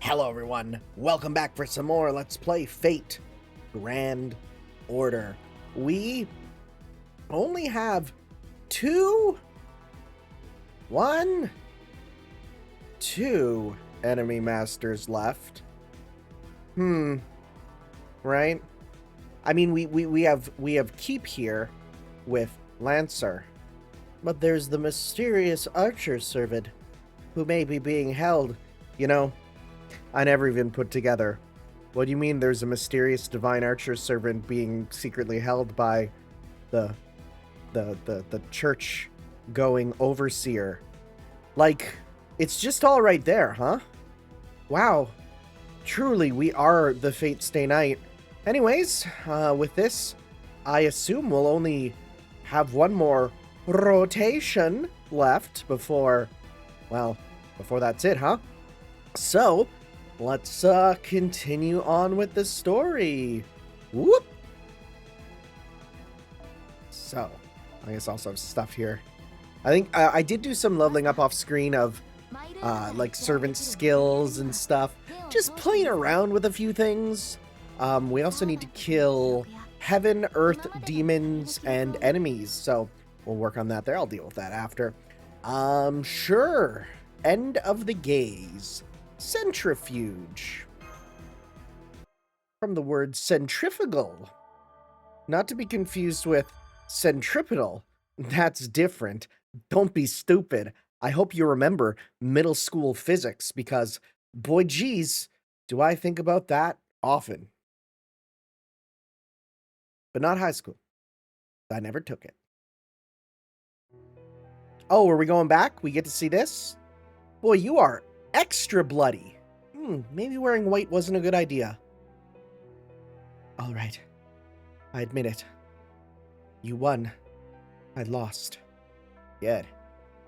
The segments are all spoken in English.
Hello everyone, welcome back for some more Let's Play Fate Grand Order. We only have two enemy masters left. Right? I mean, we have Keep here with Lancer, but there's the mysterious archer servant who may be being held, I never even put together. What do you mean there's a mysterious divine archer servant being secretly held by the church going overseer? Like, it's just all right there, huh? Wow. Truly, we are the Fate Stay Night. Anyways, with this, I assume we'll only have one more rotation left before that's it, huh? So, let's continue on with the story. Whoop! So, I guess also have stuff here. I think I did do some leveling up off screen of like servant skills and stuff. Just playing around with a few things. We also need to kill heaven, earth, demons, and enemies. So, we'll work on that there. I'll deal with that after. Sure. End of the gaze. Centrifuge. From the word centrifugal. Not to be confused with centripetal. That's different. Don't be stupid. I hope you remember middle school physics because, boy geez, do I think about that often. But not high school. I never took it. Oh, are we going back? We get to see this? Boy, you are extra bloody. Maybe wearing white wasn't a good idea. All right. I admit it. You won. I lost. Good.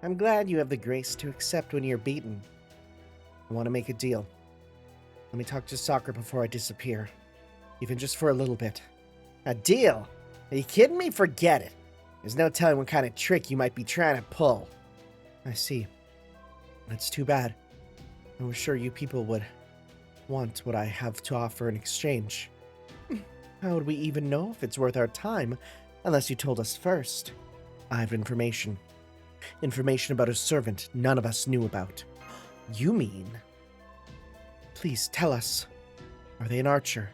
I'm glad you have the grace to accept when you're beaten. I want to make a deal. Let me talk to Soccer before I disappear. Even just for a little bit. A deal? Are you kidding me? Forget it. There's no telling what kind of trick you might be trying to pull. I see. That's too bad. I was sure you people would want what I have to offer in exchange. How would we even know if it's worth our time unless you told us first? I have information. Information about a servant none of us knew about. You mean? Please tell us. Are they an archer?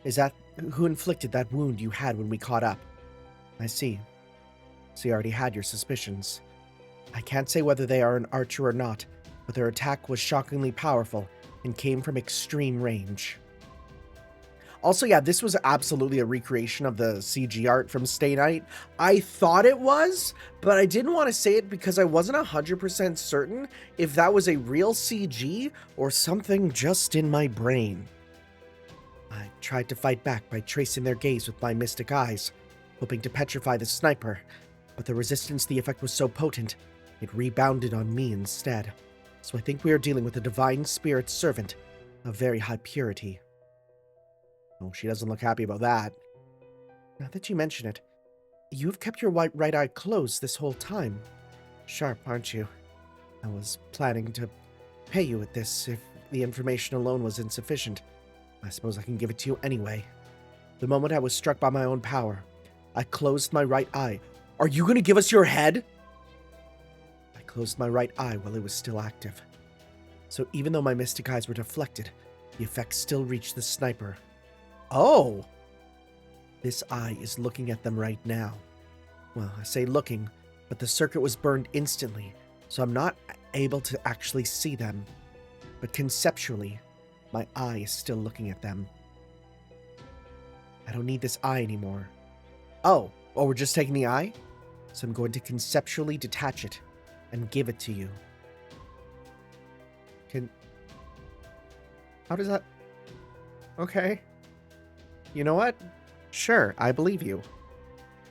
Is that who inflicted that wound you had when we caught up? I see. So you already had your suspicions. I can't say whether they are an archer or not, but their attack was shockingly powerful and came from extreme range. Also, yeah, this was absolutely a recreation of the CG art from Stay Night. I thought it was, but I didn't want to say it because I wasn't 100% certain if that was a real CG or something just in my brain. I tried to fight back by tracing their gaze with my mystic eyes, hoping to petrify the sniper, but the resistance to the effect was so potent, it rebounded on me instead. So I think we are dealing with a divine spirit servant of very high purity. Oh, she doesn't look happy about that. Now that you mention it, you've kept your right eye closed this whole time. Sharp, aren't you? I was planning to pay you with this if the information alone was insufficient. I suppose I can give it to you anyway. The moment I was struck by my own power, I closed my right eye. Are you going to give us your head? I closed my right eye while it was still active. So even though my mystic eyes were deflected, the effect still reached the sniper. Oh! This eye is looking at them right now. Well, I say looking, but the circuit was burned instantly, so I'm not able to actually see them. But conceptually, my eye is still looking at them. I don't need this eye anymore. Oh, we're just taking the eye? So I'm going to conceptually detach it and give it to you. How does that... Okay. You know what? Sure, I believe you.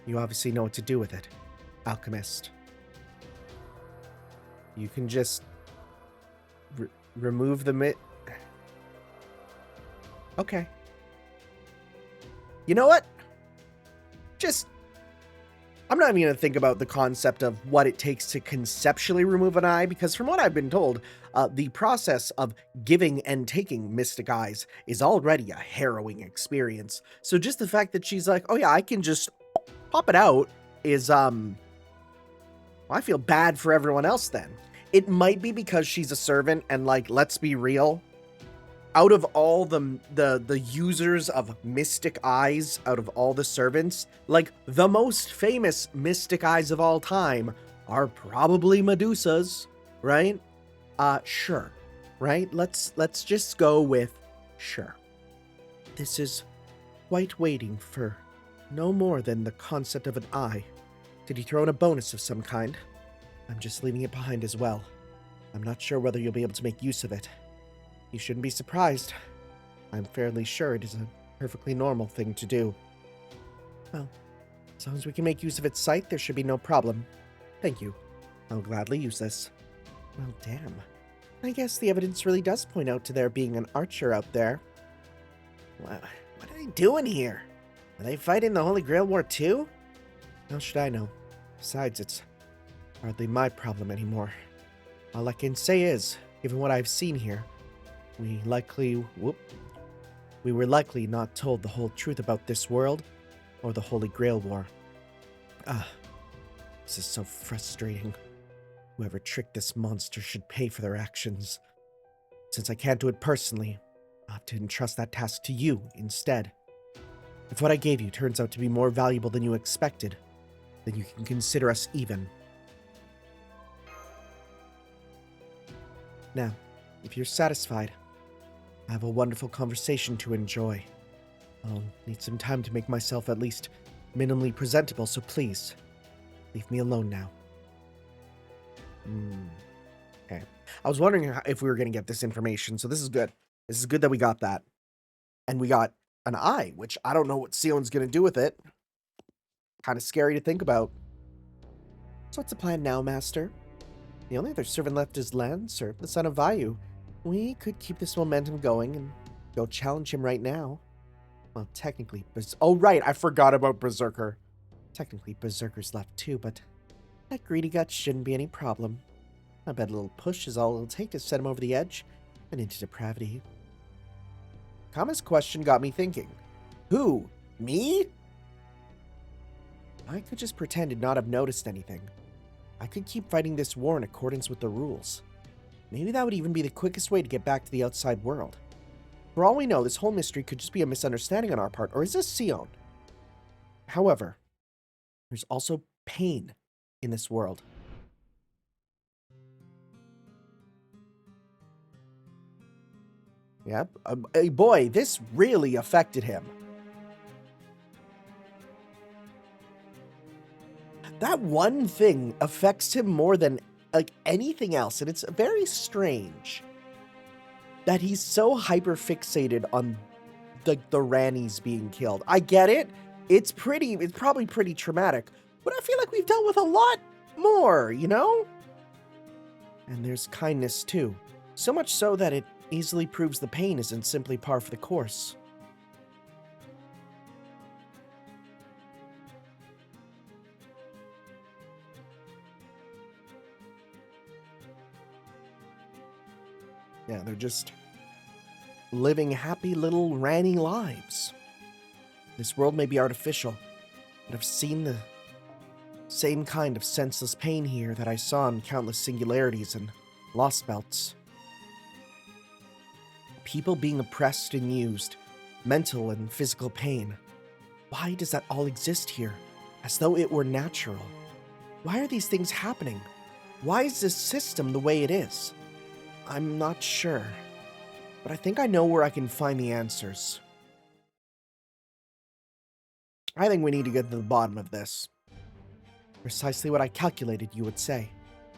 You obviously know what to do with it, alchemist. You can just remove the Okay. You know what? Just I'm not even going to think about the concept of what it takes to conceptually remove an eye, because from what I've been told, the process of giving and taking mystic eyes is already a harrowing experience. So just the fact that she's like, oh yeah, I can just pop it out is, well, I feel bad for everyone else then. It might be because she's a servant and, like, let's be real, out of all the users of mystic eyes, out of all the servants, like, the most famous mystic eyes of all time are probably Medusa's, right? Sure, right? Let's just go with sure. This is White waiting for no more than the concept of an eye. Did he throw in a bonus of some kind? I'm just leaving it behind as well. I'm not sure whether you'll be able to make use of it. You shouldn't be surprised. I'm fairly sure it is a perfectly normal thing to do. Well, as long as we can make use of its sight, there should be no problem. Thank you. I'll gladly use this. Well, damn. I guess the evidence really does point out to there being an archer out there. What are they doing here? Are they fighting the Holy Grail War too? How should I know? Besides, it's hardly my problem anymore. All I can say is, given what I've seen here, we were likely not told the whole truth about this world or the Holy Grail War. This is so frustrating. Whoever tricked this monster should pay for their actions. Since I can't do it personally, I'll have to entrust that task to you instead. If what I gave you turns out to be more valuable than you expected, then you can consider us even. Now, if you're satisfied, I have a wonderful conversation to enjoy. I'll need some time to make myself at least minimally presentable, so please, leave me alone now. Okay. I was wondering if we were going to get this information, so this is good. This is good that we got that. And we got an eye, which I don't know what Sion's going to do with it. Kind of scary to think about. So what's the plan now, Master? The only other servant left is Lancer, the son of Vayu. We could keep this momentum going and go challenge him right now. Well, technically, oh right, I forgot about Berserker. Technically, Berserker's left too, but that greedy gut shouldn't be any problem. I bet a little push is all it'll take to set him over the edge and into depravity. Kama's question got me thinking. Who? Me? I could just pretend to not have noticed anything. I could keep fighting this war in accordance with the rules. Maybe that would even be the quickest way to get back to the outside world. For all we know, this whole mystery could just be a misunderstanding on our part, or is this Sion? However, there's also pain in this world. Yep. Boy, this really affected him. That one thing affects him more than like anything else, and it's very strange that he's so hyper fixated on the Ranis being killed. I get it. It's probably pretty traumatic, but I feel like we've dealt with a lot more, you know? And there's kindness too. So much so that it easily proves the pain isn't simply par for the course. Yeah, they're just living happy little Rani lives. This world may be artificial, but I've seen the same kind of senseless pain here that I saw in countless singularities and lost belts. People being oppressed and used, mental and physical pain. Why does that all exist here, as though it were natural? Why are these things happening? Why is this system the way it is? I'm not sure, but I think I know where I can find the answers. I think we need to get to the bottom of this. Precisely what I calculated you would say.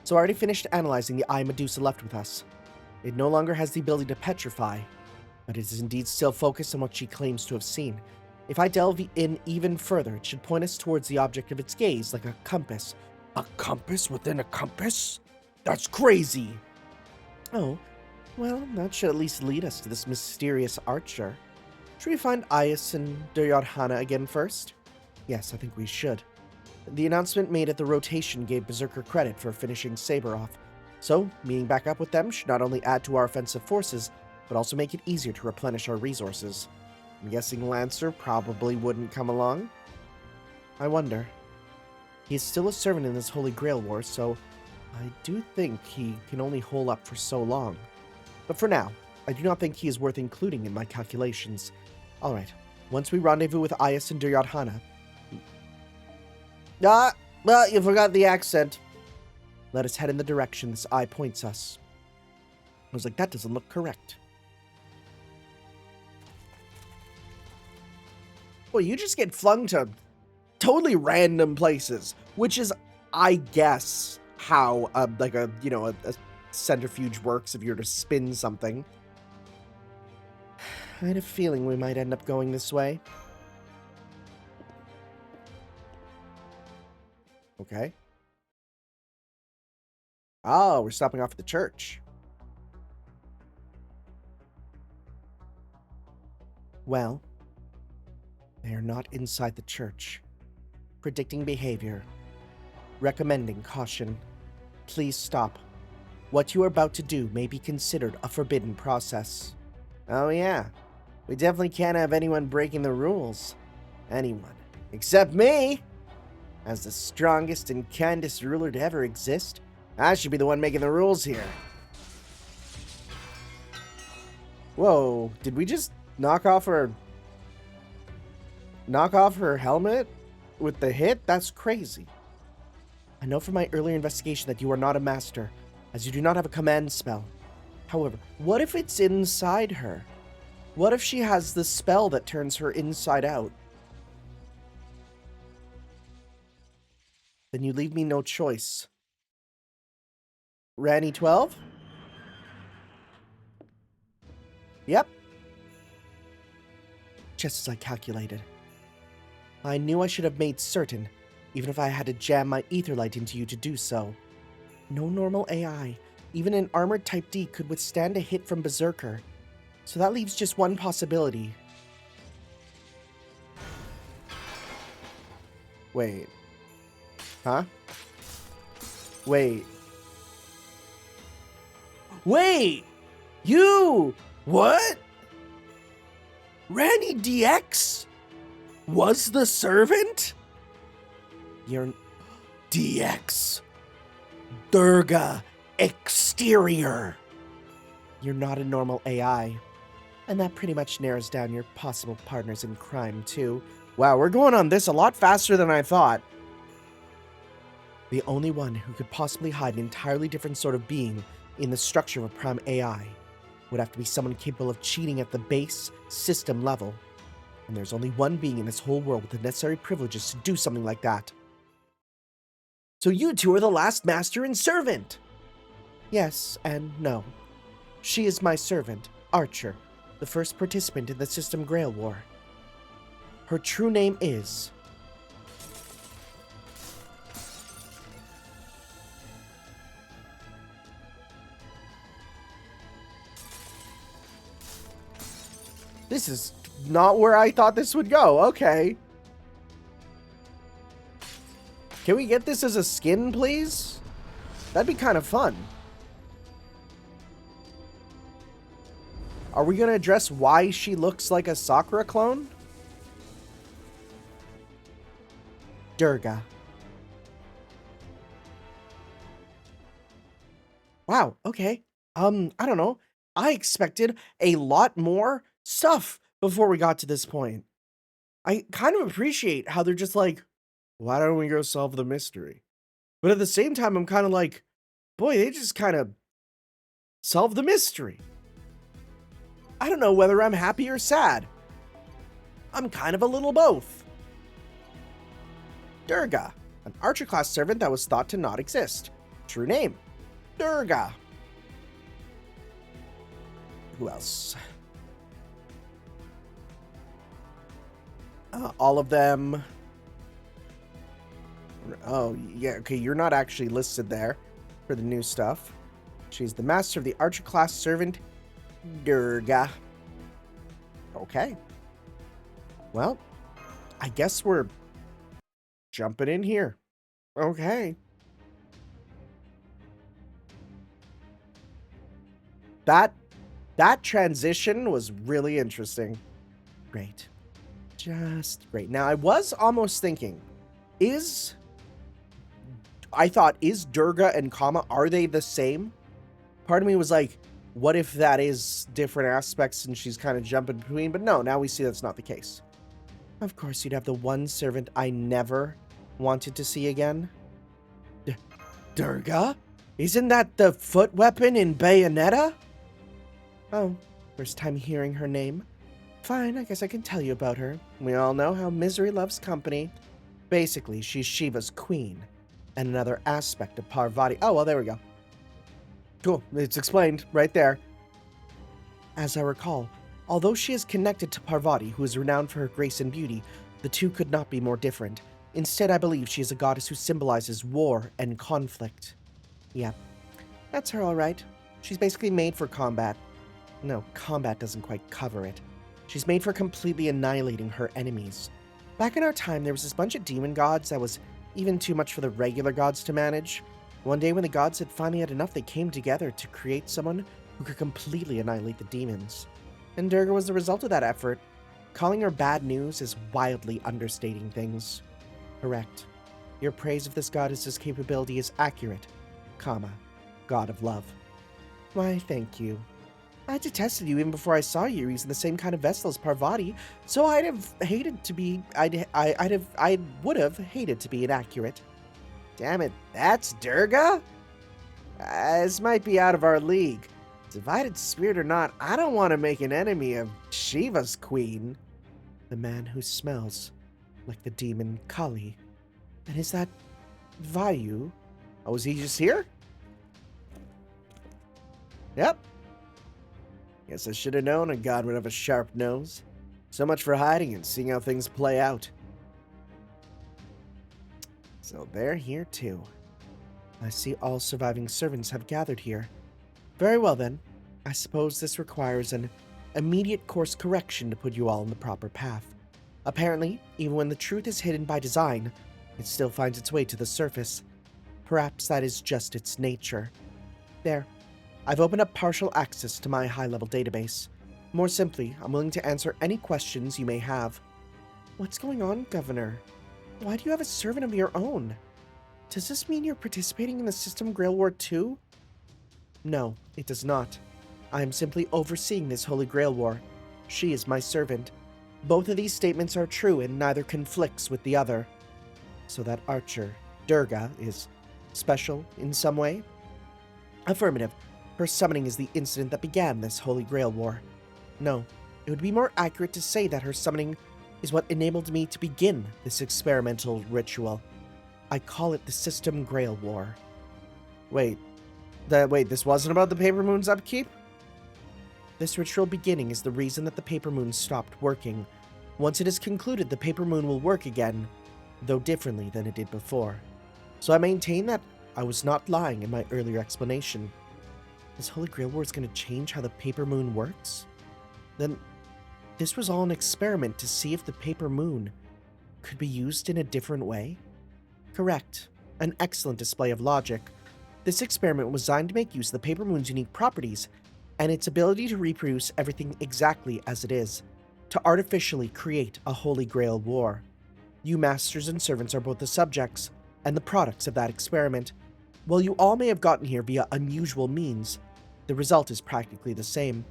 So I already finished analyzing the eye Medusa left with us. It no longer has the ability to petrify, but it is indeed still focused on what she claims to have seen. If I delve in even further, it should point us towards the object of its gaze like a compass. A compass within a compass? That's crazy! Oh, well, that should at least lead us to this mysterious archer. Should we find Ayas and Duryodhana again first? Yes, I think we should. The announcement made at the rotation gave Berserker credit for finishing Saber off, so meeting back up with them should not only add to our offensive forces, but also make it easier to replenish our resources. I'm guessing Lancer probably wouldn't come along. I wonder. He is still a servant in this Holy Grail War, so I do think he can only hold up for so long. But for now, I do not think he is worth including in my calculations. Alright, once we rendezvous with Ayas and Duryodhana... well, you forgot the accent. Let us head in the direction this eye points us. I was like, that doesn't look correct. Well, you just get flung to totally random places, which is, I guess, how a centrifuge works if you're to spin something. I had a feeling we might end up going this way. Okay. Oh, we're stopping off at the church. Well, they are not inside the church. Predicting behavior. Recommending caution. Please stop. What you are about to do may be considered a forbidden process. Oh yeah. We definitely can't have anyone breaking the rules. Anyone. Except me! As the strongest and kindest ruler to ever exist, I should be the one making the rules here. Whoa, did we just knock off her helmet with the hit? That's crazy. I know from my earlier investigation that you are not a master, as you do not have a command spell. However, what if it's inside her? What if she has the spell that turns her inside out? Then you leave me no choice. Rani-XII? Yep. Just as I calculated. I knew I should have made certain, even if I had to jam my etherlight into you to do so. No normal AI, even an armored Type D, could withstand a hit from Berserker. So that leaves just one possibility. Wait. Huh? Wait. Wait! You! What? Rani-DX was the servant? You're... DX. Durga. Exterior. You're not a normal AI. And that pretty much narrows down your possible partners in crime, too. Wow, we're going on this a lot faster than I thought. The only one who could possibly hide an entirely different sort of being in the structure of a prime AI would have to be someone capable of cheating at the base system level. And there's only one being in this whole world with the necessary privileges to do something like that. So you two are the last master and servant! Yes and no. She is my servant, Archer, the first participant in the System Grail War. Her true name is... This is not where I thought this would go. Okay. Can we get this as a skin, please? That'd be kind of fun. Are we going to address why she looks like a Sakura clone? Durga. Wow, okay. I don't know. I expected a lot more stuff before we got to this point. I kind of appreciate how they're just like, why don't we go solve the mystery? But at the same time, I'm kind of like, boy, they just kind of solved the mystery. I don't know whether I'm happy or sad. I'm kind of a little both. Durga, an Archer-class servant that was thought to not exist. True name, Durga. Who else? All of them. Oh, yeah, okay, you're not actually listed there for the new stuff. She's the master of the Archer-class servant, Durga. Okay. Well, I guess we're jumping in here. Okay. That transition was really interesting. Great. Just great. Now, I was almost thinking, is Durga and Kama, are they the same? Part of me was like, what if that is different aspects and she's kind of jumping between? But no, now we see that's not the case. Of course, you'd have the one servant I never wanted to see again. Durga? Isn't that the foot weapon in Bayonetta? Oh, first time hearing her name. Fine, I guess I can tell you about her. We all know how misery loves company. Basically, she's Shiva's queen, and another aspect of Parvati. Oh, well, there we go. Cool, it's explained right there. As I recall, although she is connected to Parvati, who is renowned for her grace and beauty, the two could not be more different. Instead, I believe she is a goddess who symbolizes war and conflict. Yep, that's her all right. She's basically made for combat. No, combat doesn't quite cover it. She's made for completely annihilating her enemies. Back in our time, there was this bunch of demon gods that was even too much for the regular gods to manage. One day when the gods had finally had enough, they came together to create someone who could completely annihilate the demons. And Durga was the result of that effort. Calling her bad news is wildly understating things. Correct. Your praise of this goddess's capability is accurate, god of love. Why, thank you. I detested you even before I saw you using the same kind of vessel as Parvati, so I would have hated to be inaccurate. Damn it, that's Durga? This might be out of our league. Divided spirit or not, I don't want to make an enemy of Shiva's queen. The man who smells like the demon Kali. And is that Vayu? Oh, is he just here? Yep. Guess I should have known a god would have a sharp nose. So much for hiding and seeing how things play out. So they're here too. I see all surviving servants have gathered here. Very well then. I suppose this requires an immediate course correction to put you all on the proper path. Apparently, even when the truth is hidden by design, it still finds its way to the surface. Perhaps that is just its nature. There. I've opened up partial access to my high-level database. More simply, I'm willing to answer any questions you may have. What's going on, Governor? Why do you have a servant of your own? Does this mean you're participating in the System Grail War too? No, it does not. I am simply overseeing this Holy Grail War. She is my servant. Both of these statements are true and neither conflicts with the other. So that archer, Durga, is special in some way? Affirmative. Her summoning is the incident that began this Holy Grail War. No, it would be more accurate to say that her summoning is what enabled me to begin this experimental ritual. I call it the System Grail War. Wait, this wasn't about the Paper Moon's upkeep? This ritual beginning is the reason that the Paper Moon stopped working. Once it is concluded, the Paper Moon will work again, though differently than it did before. So I maintain that I was not lying in my earlier explanation. This Holy Grail War is going to change how the Paper Moon works? Then this was all an experiment to see if the Paper Moon could be used in a different way? Correct. An excellent display of logic. This experiment was designed to make use of the Paper Moon's unique properties and its ability to reproduce everything exactly as it is, to artificially create a Holy Grail War. You masters and servants are both the subjects and the products of that experiment. While you all may have gotten here via unusual means, the result is practically the same.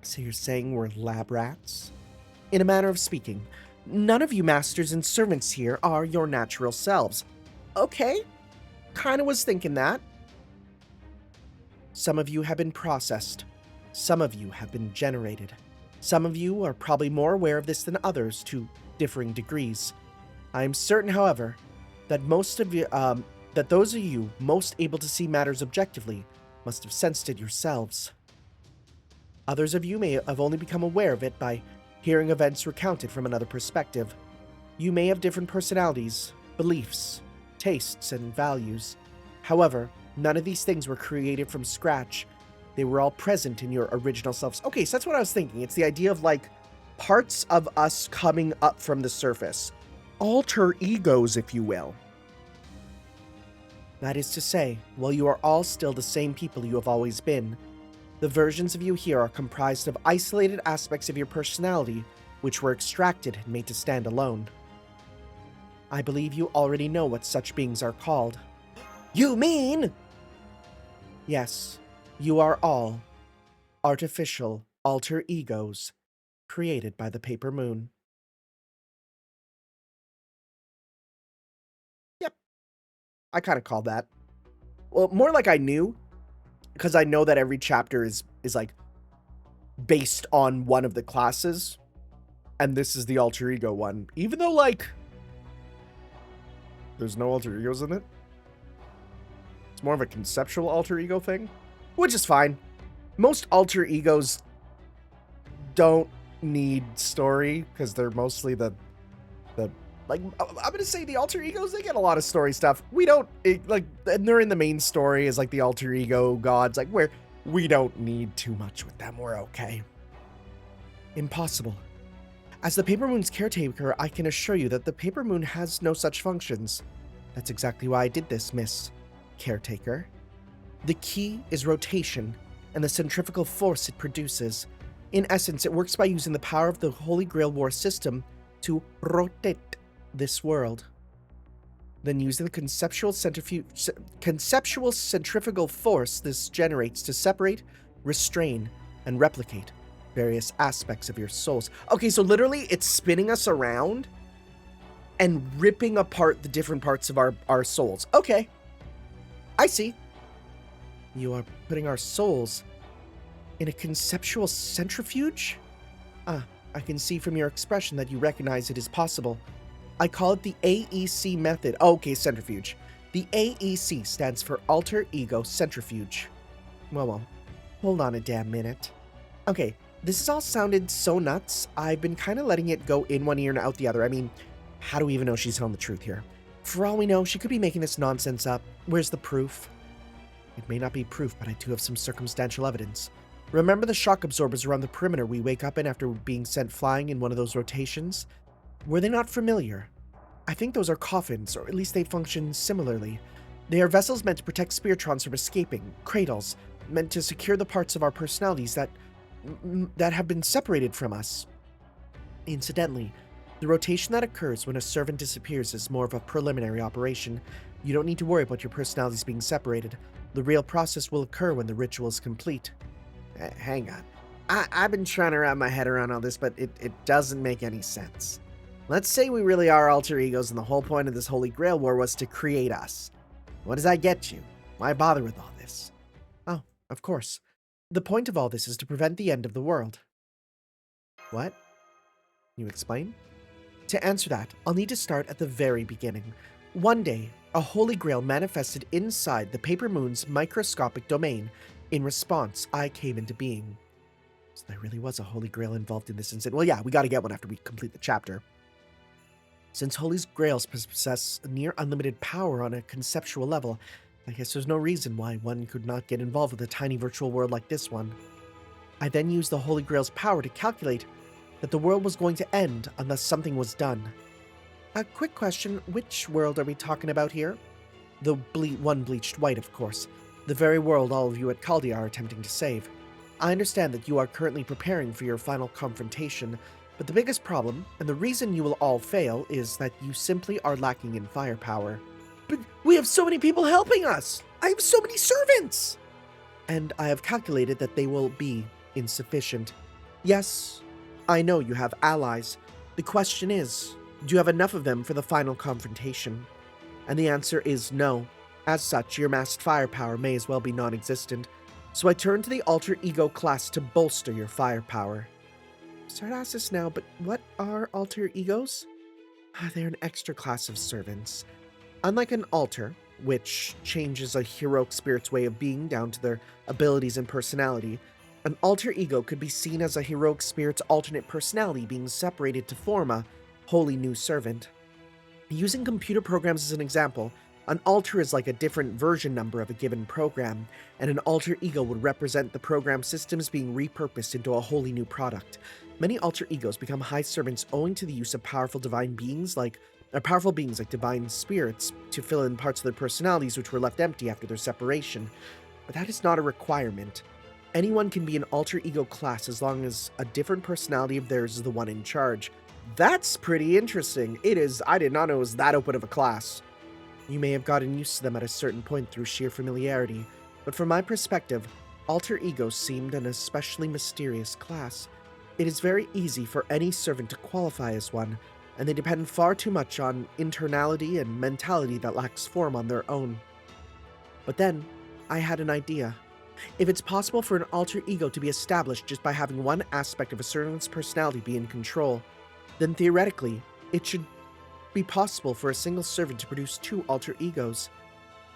So you're saying we're lab rats? In a manner of speaking, none of you masters and servants here are your natural selves. Okay, kinda was thinking that. Some of you have been processed. Some of you have been generated. Some of you are probably more aware of this than others to differing degrees. I am certain, however, that that those of you most able to see matters objectively must have sensed it yourselves. Others of you may have only become aware of it by hearing events recounted from another perspective. You may have different personalities, beliefs, tastes, and values. However, none of these things were created from scratch. They were all present in your original selves. Okay, so that's what I was thinking. It's the idea of, like, parts of us coming up from the surface. alter egos, if you will. That is to say, while you are all still the same people you have always been, the versions of you here are comprised of isolated aspects of your personality which were extracted and made to stand alone. I believe you already know what such beings are called. You mean? Yes, you are all artificial alter egos created by the Paper Moon. Yep, I kind of called that. Well, more like I knew, because I know that every chapter is like based on one of the classes, and this is the alter ego one. Even though, like, there's no alter egos in it. It's more of a conceptual alter ego thing, which is fine. Most alter egos don't need story because they're mostly the like, I'm gonna say the alter egos, they get a lot of story stuff. We don't like, and they're in the main story as like the alter ego gods, like where we don't need too much with them. We're okay. Impossible. As the Paper Moon's caretaker, I can assure you that the Paper Moon has no such functions. That's exactly why I did this, Miss Caretaker. The key is rotation and the centrifugal force it produces. In essence, it works by using the power of the Holy Grail War system to rotate this world. Then using the conceptual centrifugal force this generates to separate, restrain, and replicate various aspects of your souls. Okay, so literally it's spinning us around and ripping apart the different parts of our souls. Okay, I see. You are putting our souls in a conceptual centrifuge? I can see from your expression that you recognize it is possible. I call it the AEC method. Oh, okay, centrifuge. The AEC stands for Alter Ego Centrifuge. Well, hold on a damn minute. Okay, this has all sounded so nuts, I've been kind of letting it go in one ear and out the other. I mean, how do we even know she's telling the truth here? For all we know, she could be making this nonsense up. Where's the proof? It may not be proof, but I do have some circumstantial evidence. Remember the shock absorbers around the perimeter we wake up in after being sent flying in one of those rotations? Were they not familiar? I think those are coffins, or at least they function similarly. They are vessels meant to protect spiritrons from escaping, cradles, meant to secure the parts of our personalities that have been separated from us. Incidentally, the rotation that occurs when a servant disappears is more of a preliminary operation. You don't need to worry about your personalities being separated. The real process will occur when the ritual is complete. Hang on. I've been trying to wrap my head around all this, but it doesn't make any sense. Let's say we really are alter egos and the whole point of this Holy Grail War was to create us. What does that get you? Why bother with all this? Oh, of course. The point of all this is to prevent the end of the world. What? Can you explain? To answer that, I'll need to start at the very beginning. One day, a Holy Grail manifested inside the Paper Moon's microscopic domain. In response, I came into being. So there really was a Holy Grail involved in this incident. Well, yeah, we gotta get one after we complete the chapter. Since Holy Grails possess near unlimited power on a conceptual level, I guess there's no reason why one could not get involved with a tiny virtual world like this one. I then used the Holy Grail's power to calculate that the world was going to end unless something was done. A quick question, which world are we talking about here? The one bleached white, of course. The very world all of you at Chaldea are attempting to save. I understand that you are currently preparing for your final confrontation, but the biggest problem, and the reason you will all fail, is that you simply are lacking in firepower. But we have so many people helping us! I have so many servants! And I have calculated that they will be insufficient. Yes, I know you have allies. The question is, do you have enough of them for the final confrontation? And the answer is no. As such, your massed firepower may as well be non-existent. So I turn to the alter ego class to bolster your firepower. Sorry to ask this now, but what are alter egos? They're an extra class of servants. Unlike an alter, which changes a heroic spirit's way of being down to their abilities and personality, an alter ego could be seen as a heroic spirit's alternate personality being separated to form a wholly new servant. Using computer programs as an example, an alter is like a different version number of a given program, and an alter ego would represent the program systems being repurposed into a wholly new product. Many alter egos become high servants owing to the use of powerful divine beings like are powerful beings like divine spirits to fill in parts of their personalities which were left empty after their separation. But that is not a requirement. Anyone can be an alter ego class as long as a different personality of theirs is the one in charge. That's pretty interesting. It is. I did not know it was that open of a class. You may have gotten used to them at a certain point through sheer familiarity, but from my perspective, alter egos seemed an especially mysterious class. It is very easy for any servant to qualify as one, and they depend far too much on internality and mentality that lacks form on their own. But then, I had an idea. If it's possible for an alter ego to be established just by having one aspect of a servant's personality be in control, then theoretically, it should be possible for a single servant to produce two alter egos.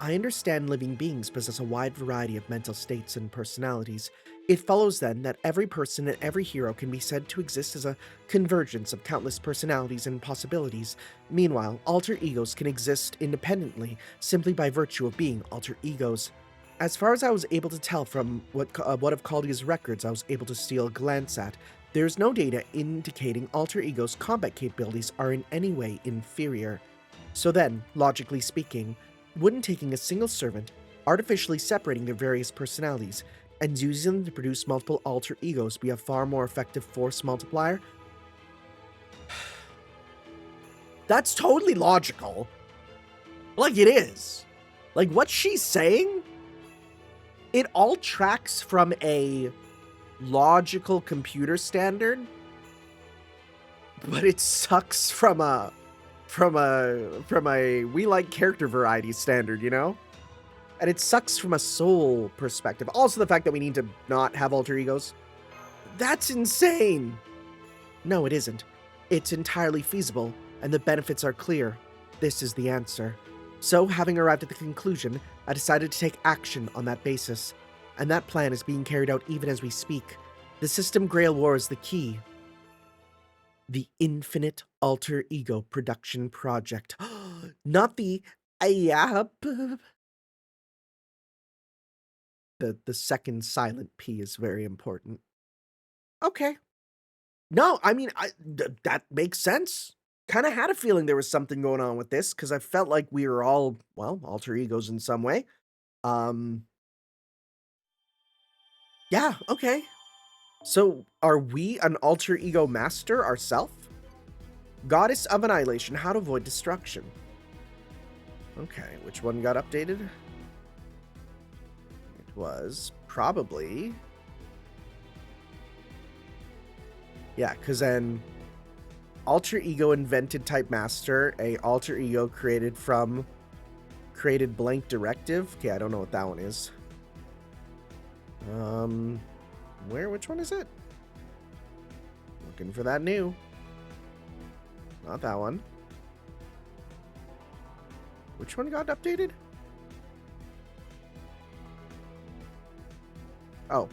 I understand living beings possess a wide variety of mental states and personalities. It follows then that every person and every hero can be said to exist as a convergence of countless personalities and possibilities. Meanwhile, alter egos can exist independently simply by virtue of being alter egos. As far as I was able to tell from what of Caldia's records I was able to steal a glance at, there is no data indicating alter egos' combat capabilities are in any way inferior. So then, logically speaking, wouldn't taking a single servant, artificially separating their various personalities, and using them to produce multiple alter egos be a far more effective force multiplier? That's totally logical. Like, it is. Like, what she's saying, it all tracks from a logical computer standard, but it sucks from a we like character variety standard, you know? And it sucks from a soul perspective. Also, the fact that we need to not have alter egos. That's insane. No, it isn't. It's entirely feasible, and the benefits are clear. This is the answer. So, having arrived at the conclusion, I decided to take action on that basis. And that plan is being carried out even as we speak. The system Grail War is the key. The Infinite Alter Ego Production Project. Not the the second silent P is very important. Okay. No, I mean, that makes sense. Kind of had a feeling there was something going on with this, because I felt like we were all, well, alter egos in some way. Yeah, okay. So, are we an alter ego master ourselves? Goddess of Annihilation, how to avoid destruction. Okay, which one got updated? It was probably... Yeah, because then alter ego invented type master, a alter ego created blank directive. Okay, I don't know what that one is. Which one is it? Looking for that new. Not that one. Which one got updated? Oh.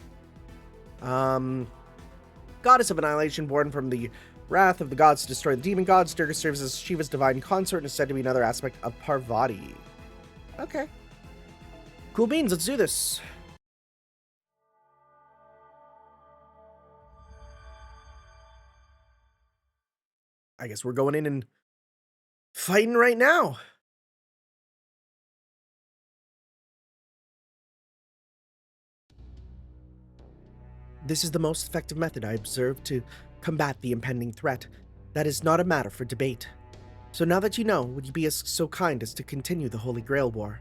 Goddess of Annihilation, born from the wrath of the gods to destroy the demon gods. Durga serves as Shiva's divine consort and is said to be another aspect of Parvati. Okay. Cool beans, let's do this. I guess we're going in and fighting right now. This is the most effective method I observed to combat the impending threat. That is not a matter for debate. So now that you know, would you be so kind as to continue the Holy Grail War?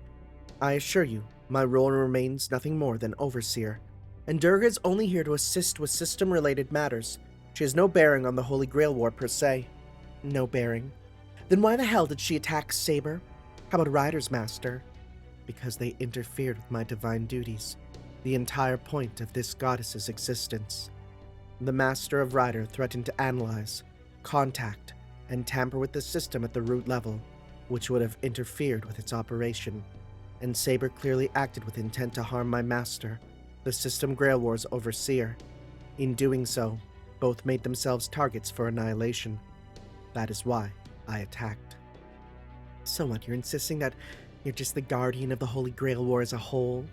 I assure you, my role remains nothing more than overseer, and Durga is only here to assist with system-related matters. She has no bearing on the Holy Grail War per se. No bearing. Then why the hell did she attack Saber? How about Ryder's master? Because they interfered with my divine duties. The entire point of this goddess's existence. The master of Ryder threatened to analyze, contact, and tamper with the system at the root level, which would have interfered with its operation. And Saber clearly acted with intent to harm my master, the System Grail War's overseer. In doing so, both made themselves targets for annihilation. That is why I attacked. So what, you're insisting that you're just the guardian of the Holy Grail War as a whole?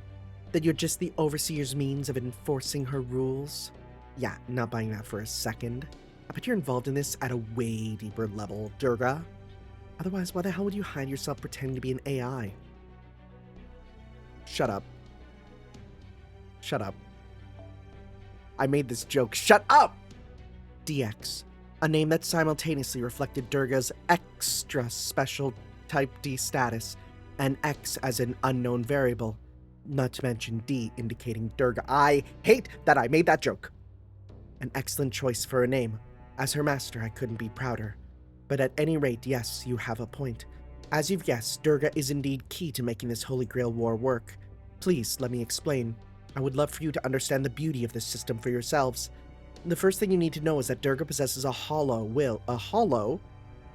That you're just the overseer's means of enforcing her rules? Yeah, not buying that for a second. But you're involved in this at a way deeper level, Durga. Otherwise, why the hell would you hide yourself pretending to be an AI? Shut up. Shut up. I made this joke. Shut up! DX, a name that simultaneously reflected Durga's extra special type D status, and X as an unknown variable, not to mention D indicating Durga. I hate that I made that joke. An excellent choice for a name. As her master, I couldn't be prouder. But at any rate, yes, you have a point. As you've guessed, Durga is indeed key to making this Holy Grail war work. Please, let me explain. I would love for you to understand the beauty of this system for yourselves. The first thing you need to know is that Durga possesses a hollow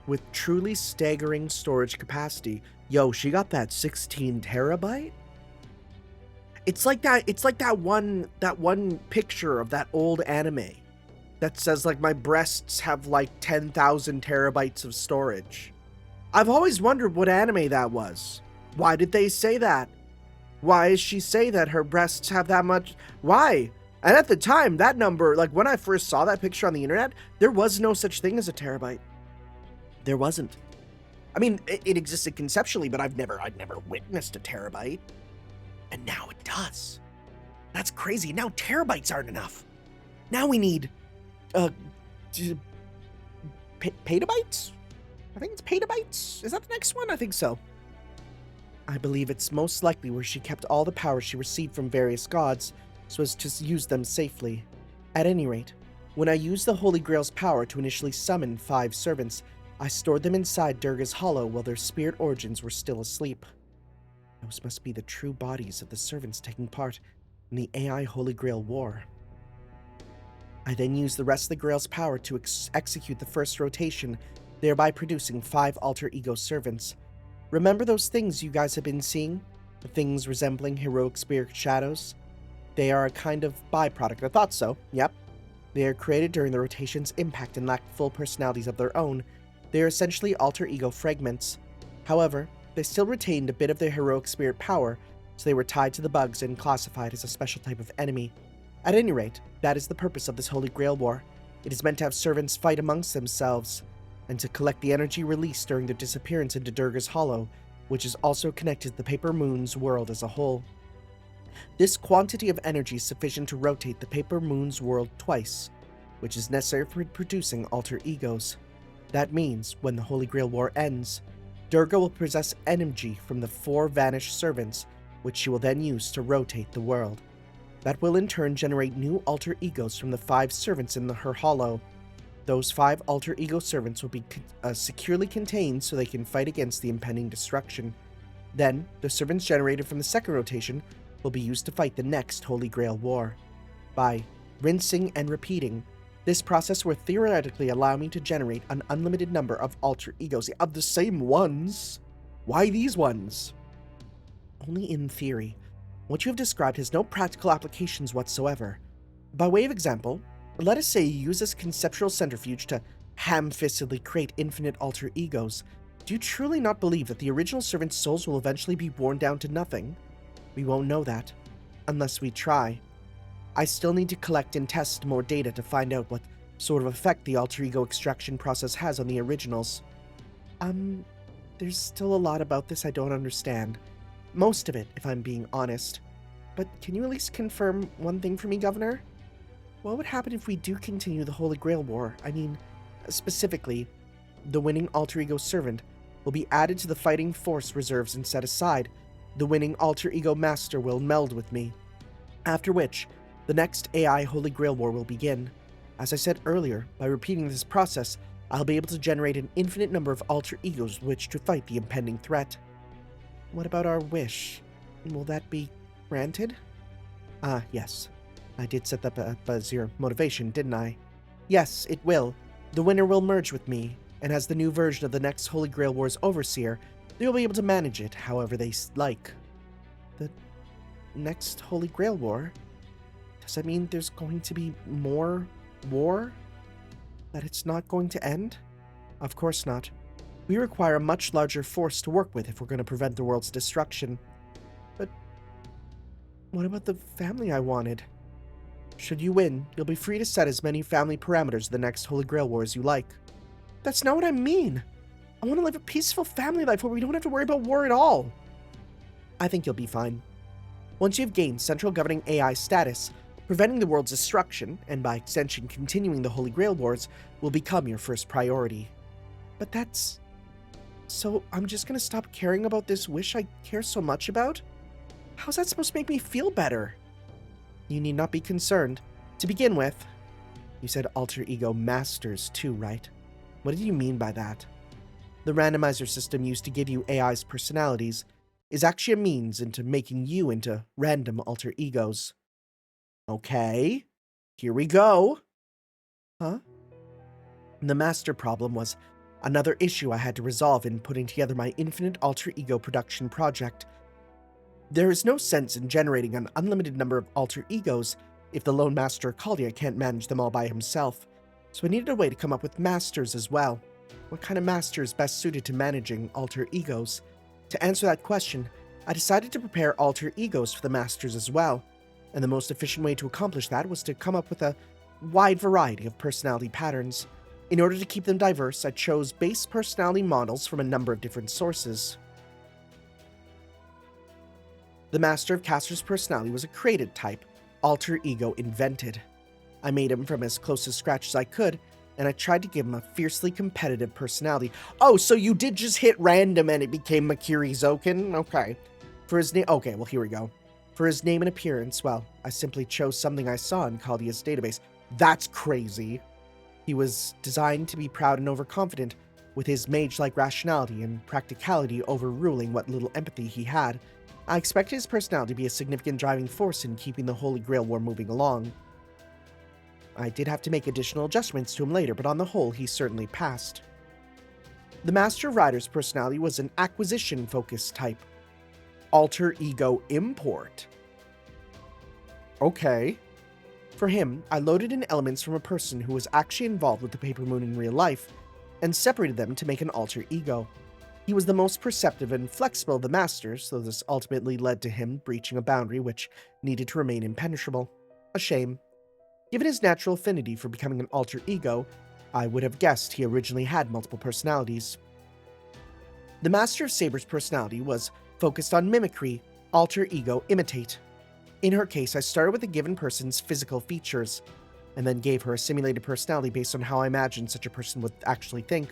with truly staggering storage capacity. Yo, she got that 16 terabyte? It's like that one picture of that old anime that says like my breasts have like 10,000 terabytes of storage. I've always wondered what anime that was. Why did they say that? Why does she say that her breasts have that much? Why? And at the time, that number, like when I first saw that picture on the internet, there was no such thing as a terabyte. There wasn't. I mean, it existed conceptually, but I'd never witnessed a terabyte. And now it does. That's crazy. Now terabytes aren't enough. Now we need, petabytes? I think it's petabytes. Is that the next one? I think so. I believe it's most likely where she kept all the power she received from various gods, so as to use them safely. At any rate, when I used the Holy Grail's power to initially summon 5 servants, I stored them inside Durga's hollow while their spirit origins were still asleep. Those must be the true bodies of the servants taking part in the AI Holy Grail War. I then used the rest of the Grail's power to execute the first rotation, thereby producing 5 alter ego servants. Remember those things you guys have been seeing? The things resembling heroic spirit shadows? They are a kind of byproduct. I thought so, yep. They are created during the rotation's impact and lack full personalities of their own. They are essentially alter ego fragments. However, they still retained a bit of their heroic spirit power, so they were tied to the bugs and classified as a special type of enemy. At any rate, that is the purpose of this Holy Grail War. It is meant to have servants fight amongst themselves, and to collect the energy released during their disappearance into Durga's Hollow, which is also connected to the Paper Moon's world as a whole. This quantity of energy is sufficient to rotate the Paper Moon's world twice, which is necessary for producing alter egos. That means, when the Holy Grail War ends, Durga will possess energy from the 4 vanished servants, which she will then use to rotate the world. That will in turn generate new alter egos from the 5 servants in her hollow. Those 5 alter ego servants will be securely contained so they can fight against the impending destruction. Then, the servants generated from the second rotation will be used to fight the next Holy Grail War. By rinsing and repeating, this process will theoretically allow me to generate an unlimited number of alter egos of the same ones. Why these ones? Only in theory. What you have described has no practical applications whatsoever. By way of example, let us say you use this conceptual centrifuge to ham-fistedly create infinite alter egos. Do you truly not believe that the original servant's souls will eventually be worn down to nothing? We won't know that, unless we try. I still need to collect and test more data to find out what sort of effect the alter ego extraction process has on the originals. There's still a lot about this I don't understand. Most of it, if I'm being honest. But can you at least confirm one thing for me, Governor? What would happen if we do continue the Holy Grail War? I mean, specifically, the winning alter ego servant will be added to the fighting force reserves and set aside. The winning alter ego master will meld with me. After which, the next AI Holy Grail War will begin. As I said earlier, by repeating this process, I'll be able to generate an infinite number of alter egos with which to fight the impending threat. What about our wish? Will that be granted? Yes. I did set that up as your motivation, didn't I? Yes, it will. The winner will merge with me, and as the new version of the next Holy Grail War's overseer, they will be able to manage it however they like. The next Holy Grail War? Does that mean there's going to be more war? That it's not going to end? Of course not. We require a much larger force to work with if we're going to prevent the world's destruction. But what about the family I wanted? Should you win, you'll be free to set as many family parameters of the next Holy Grail War as you like. That's not what I mean! I want to live a peaceful family life where we don't have to worry about war at all. I think you'll be fine. Once you've gained central governing AI status, preventing the world's destruction, and by extension continuing the Holy Grail Wars, will become your first priority. But that's... So I'm just gonna stop caring about this wish I care so much about? How's that supposed to make me feel better? You need not be concerned. To begin with, you said alter ego masters too, right? What did you mean by that? The randomizer system used to give you AI's personalities is actually a means into making you into random alter egos. Okay, here we go. Huh? The master problem was another issue I had to resolve in putting together my infinite alter ego production project. There is no sense in generating an unlimited number of alter egos if the lone master Kalia can't manage them all by himself, so I needed a way to come up with masters as well. What kind of master is best suited to managing alter egos? To answer that question, I decided to prepare alter egos for the masters as well, and the most efficient way to accomplish that was to come up with a wide variety of personality patterns. In order to keep them diverse, I chose base personality models from a number of different sources. The Master of Caster's personality was a created type, alter ego invented. I made him from as close to scratch as I could, and I tried to give him a fiercely competitive personality. Oh, so you did just hit random and it became Makiri Zokin? Okay. For his name, okay, well, here we go. For his name and appearance, well, I simply chose something I saw in Kalia's database. That's crazy. He was designed to be proud and overconfident, with his mage-like rationality and practicality overruling what little empathy he had. I expected his personality to be a significant driving force in keeping the Holy Grail War moving along. I did have to make additional adjustments to him later, but on the whole, he certainly passed. The Master of Rider's personality was an acquisition-focused type. Alter ego import. Okay. For him, I loaded in elements from a person who was actually involved with the Paper Moon in real life, and separated them to make an alter ego. He was the most perceptive and flexible of the Masters, though this ultimately led to him breaching a boundary which needed to remain impenetrable. A shame. Given his natural affinity for becoming an alter ego, I would have guessed he originally had multiple personalities. The Master of Saber's personality was focused on mimicry, alter ego imitate. In her case, I started with a given person's physical features, and then gave her a simulated personality based on how I imagined such a person would actually think.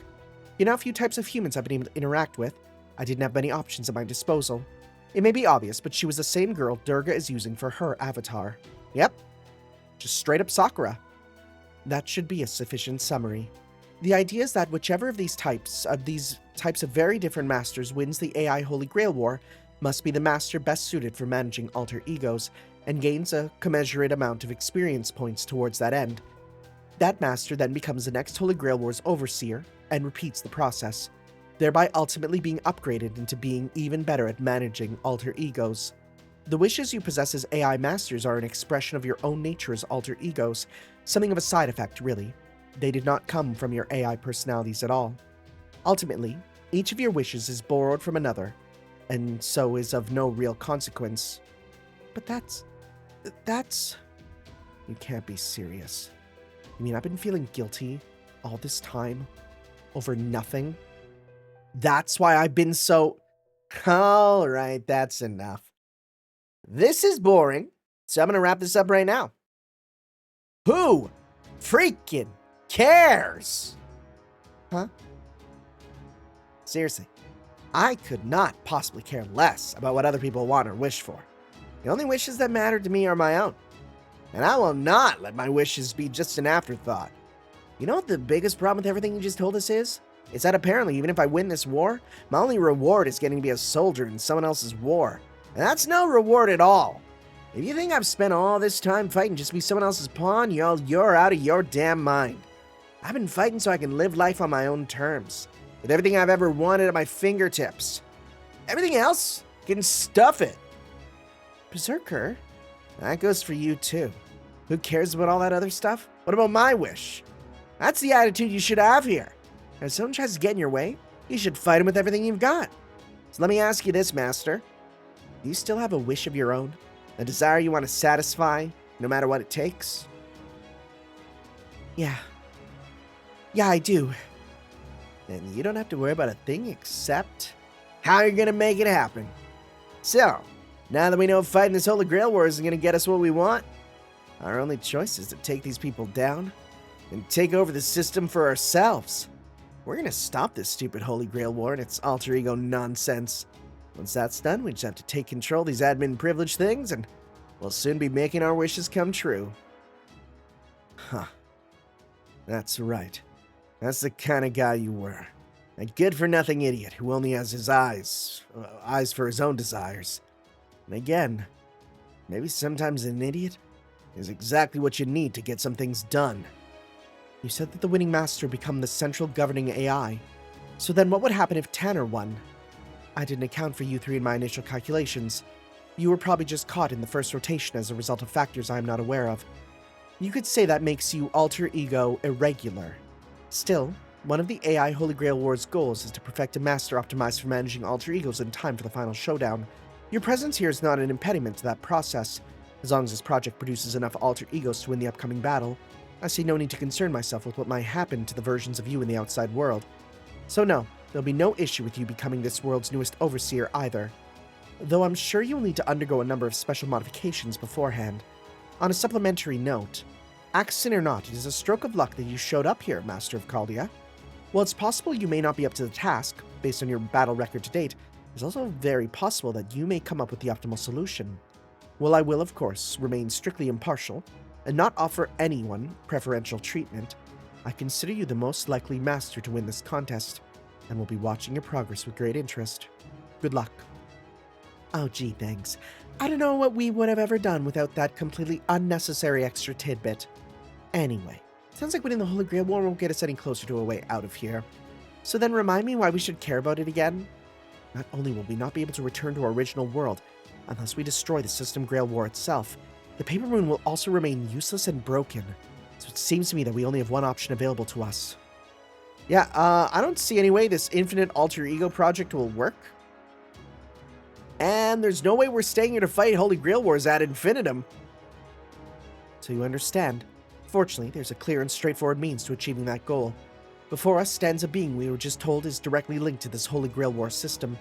You know, a few types of humans I've been able to interact with, I didn't have many options at my disposal. It may be obvious, but she was the same girl Durga is using for her avatar. Yep, just straight up Sakura. That should be a sufficient summary. The idea is that whichever of these types of very different masters wins the AI Holy Grail War must be the master best suited for managing alter egos, and gains a commensurate amount of experience points towards that end. That master then becomes the next Holy Grail War's overseer, and repeats the process, thereby ultimately being upgraded into being even better at managing alter egos. The wishes you possess as AI masters are an expression of your own nature as alter egos, something of a side effect, really. They did not come from your AI personalities at all. Ultimately, each of your wishes is borrowed from another, and so is of no real consequence. But that's... You can't be serious. You mean I've been feeling guilty all this time over nothing? That's why I've been so... Alright, that's enough. This is boring, so I'm gonna wrap this up right now. Who freaking cares? Huh? Seriously, I could not possibly care less about what other people want or wish for. The only wishes that matter to me are my own. And I will not let my wishes be just an afterthought. You know what the biggest problem with everything you just told us is? It's that apparently even if I win this war, my only reward is getting to be a soldier in someone else's war. And that's no reward at all. If you think I've spent all this time fighting just to be someone else's pawn, you're out of your damn mind. I've been fighting so I can live life on my own terms, with everything I've ever wanted at my fingertips. Everything else can stuff it. Berserker, that goes for you too. Who cares about all that other stuff? What about my wish? That's the attitude you should have here. If someone tries to get in your way, you should fight him with everything you've got. So let me ask you this, Master. Do you still have a wish of your own? A desire you want to satisfy, no matter what it takes? Yeah, I do. And you don't have to worry about a thing except how you're gonna make it happen. So, now that we know fighting this Holy Grail War isn't gonna get us what we want, our only choice is to take these people down and take over the system for ourselves. We're gonna stop this stupid Holy Grail War and its alter ego nonsense. Once that's done, we just have to take control of these admin privilege things, and we'll soon be making our wishes come true. Huh. That's right. That's the kind of guy you were. A good-for-nothing idiot who only has his eyes for his own desires. And again, maybe sometimes an idiot is exactly what you need to get some things done. You said that the winning master would become the central governing AI. So then what would happen if Tanner won? I didn't account for you three in my initial calculations. You were probably just caught in the first rotation as a result of factors I am not aware of. You could say that makes you alter ego irregular. Still, one of the AI Holy Grail War's goals is to perfect a master optimized for managing alter egos in time for the final showdown. Your presence here is not an impediment to that process. As long as this project produces enough alter egos to win the upcoming battle, I see no need to concern myself with what might happen to the versions of you in the outside world. So no, there'll be no issue with you becoming this world's newest overseer either. Though I'm sure you'll need to undergo a number of special modifications beforehand. On a supplementary note, accident or not, it is a stroke of luck that you showed up here, Master of Chaldea. While it's possible you may not be up to the task, based on your battle record to date, it's also very possible that you may come up with the optimal solution. While I will, of course, remain strictly impartial, and not offer anyone preferential treatment, I consider you the most likely master to win this contest, and will be watching your progress with great interest. Good luck. Oh gee, thanks. I don't know what we would have ever done without that completely unnecessary extra tidbit. Anyway, sounds like winning the Holy Grail War won't get us any closer to a way out of here. So then remind me why we should care about it again? Not only will we not be able to return to our original world, unless we destroy the System Grail War itself, the Paper Moon will also remain useless and broken. So it seems to me that we only have one option available to us. Yeah, I don't see any way this infinite alter ego project will work. And there's no way we're staying here to fight Holy Grail Wars ad infinitum. So you understand. Fortunately, there's a clear and straightforward means to achieving that goal. Before us stands a being we were just told is directly linked to this Holy Grail War system.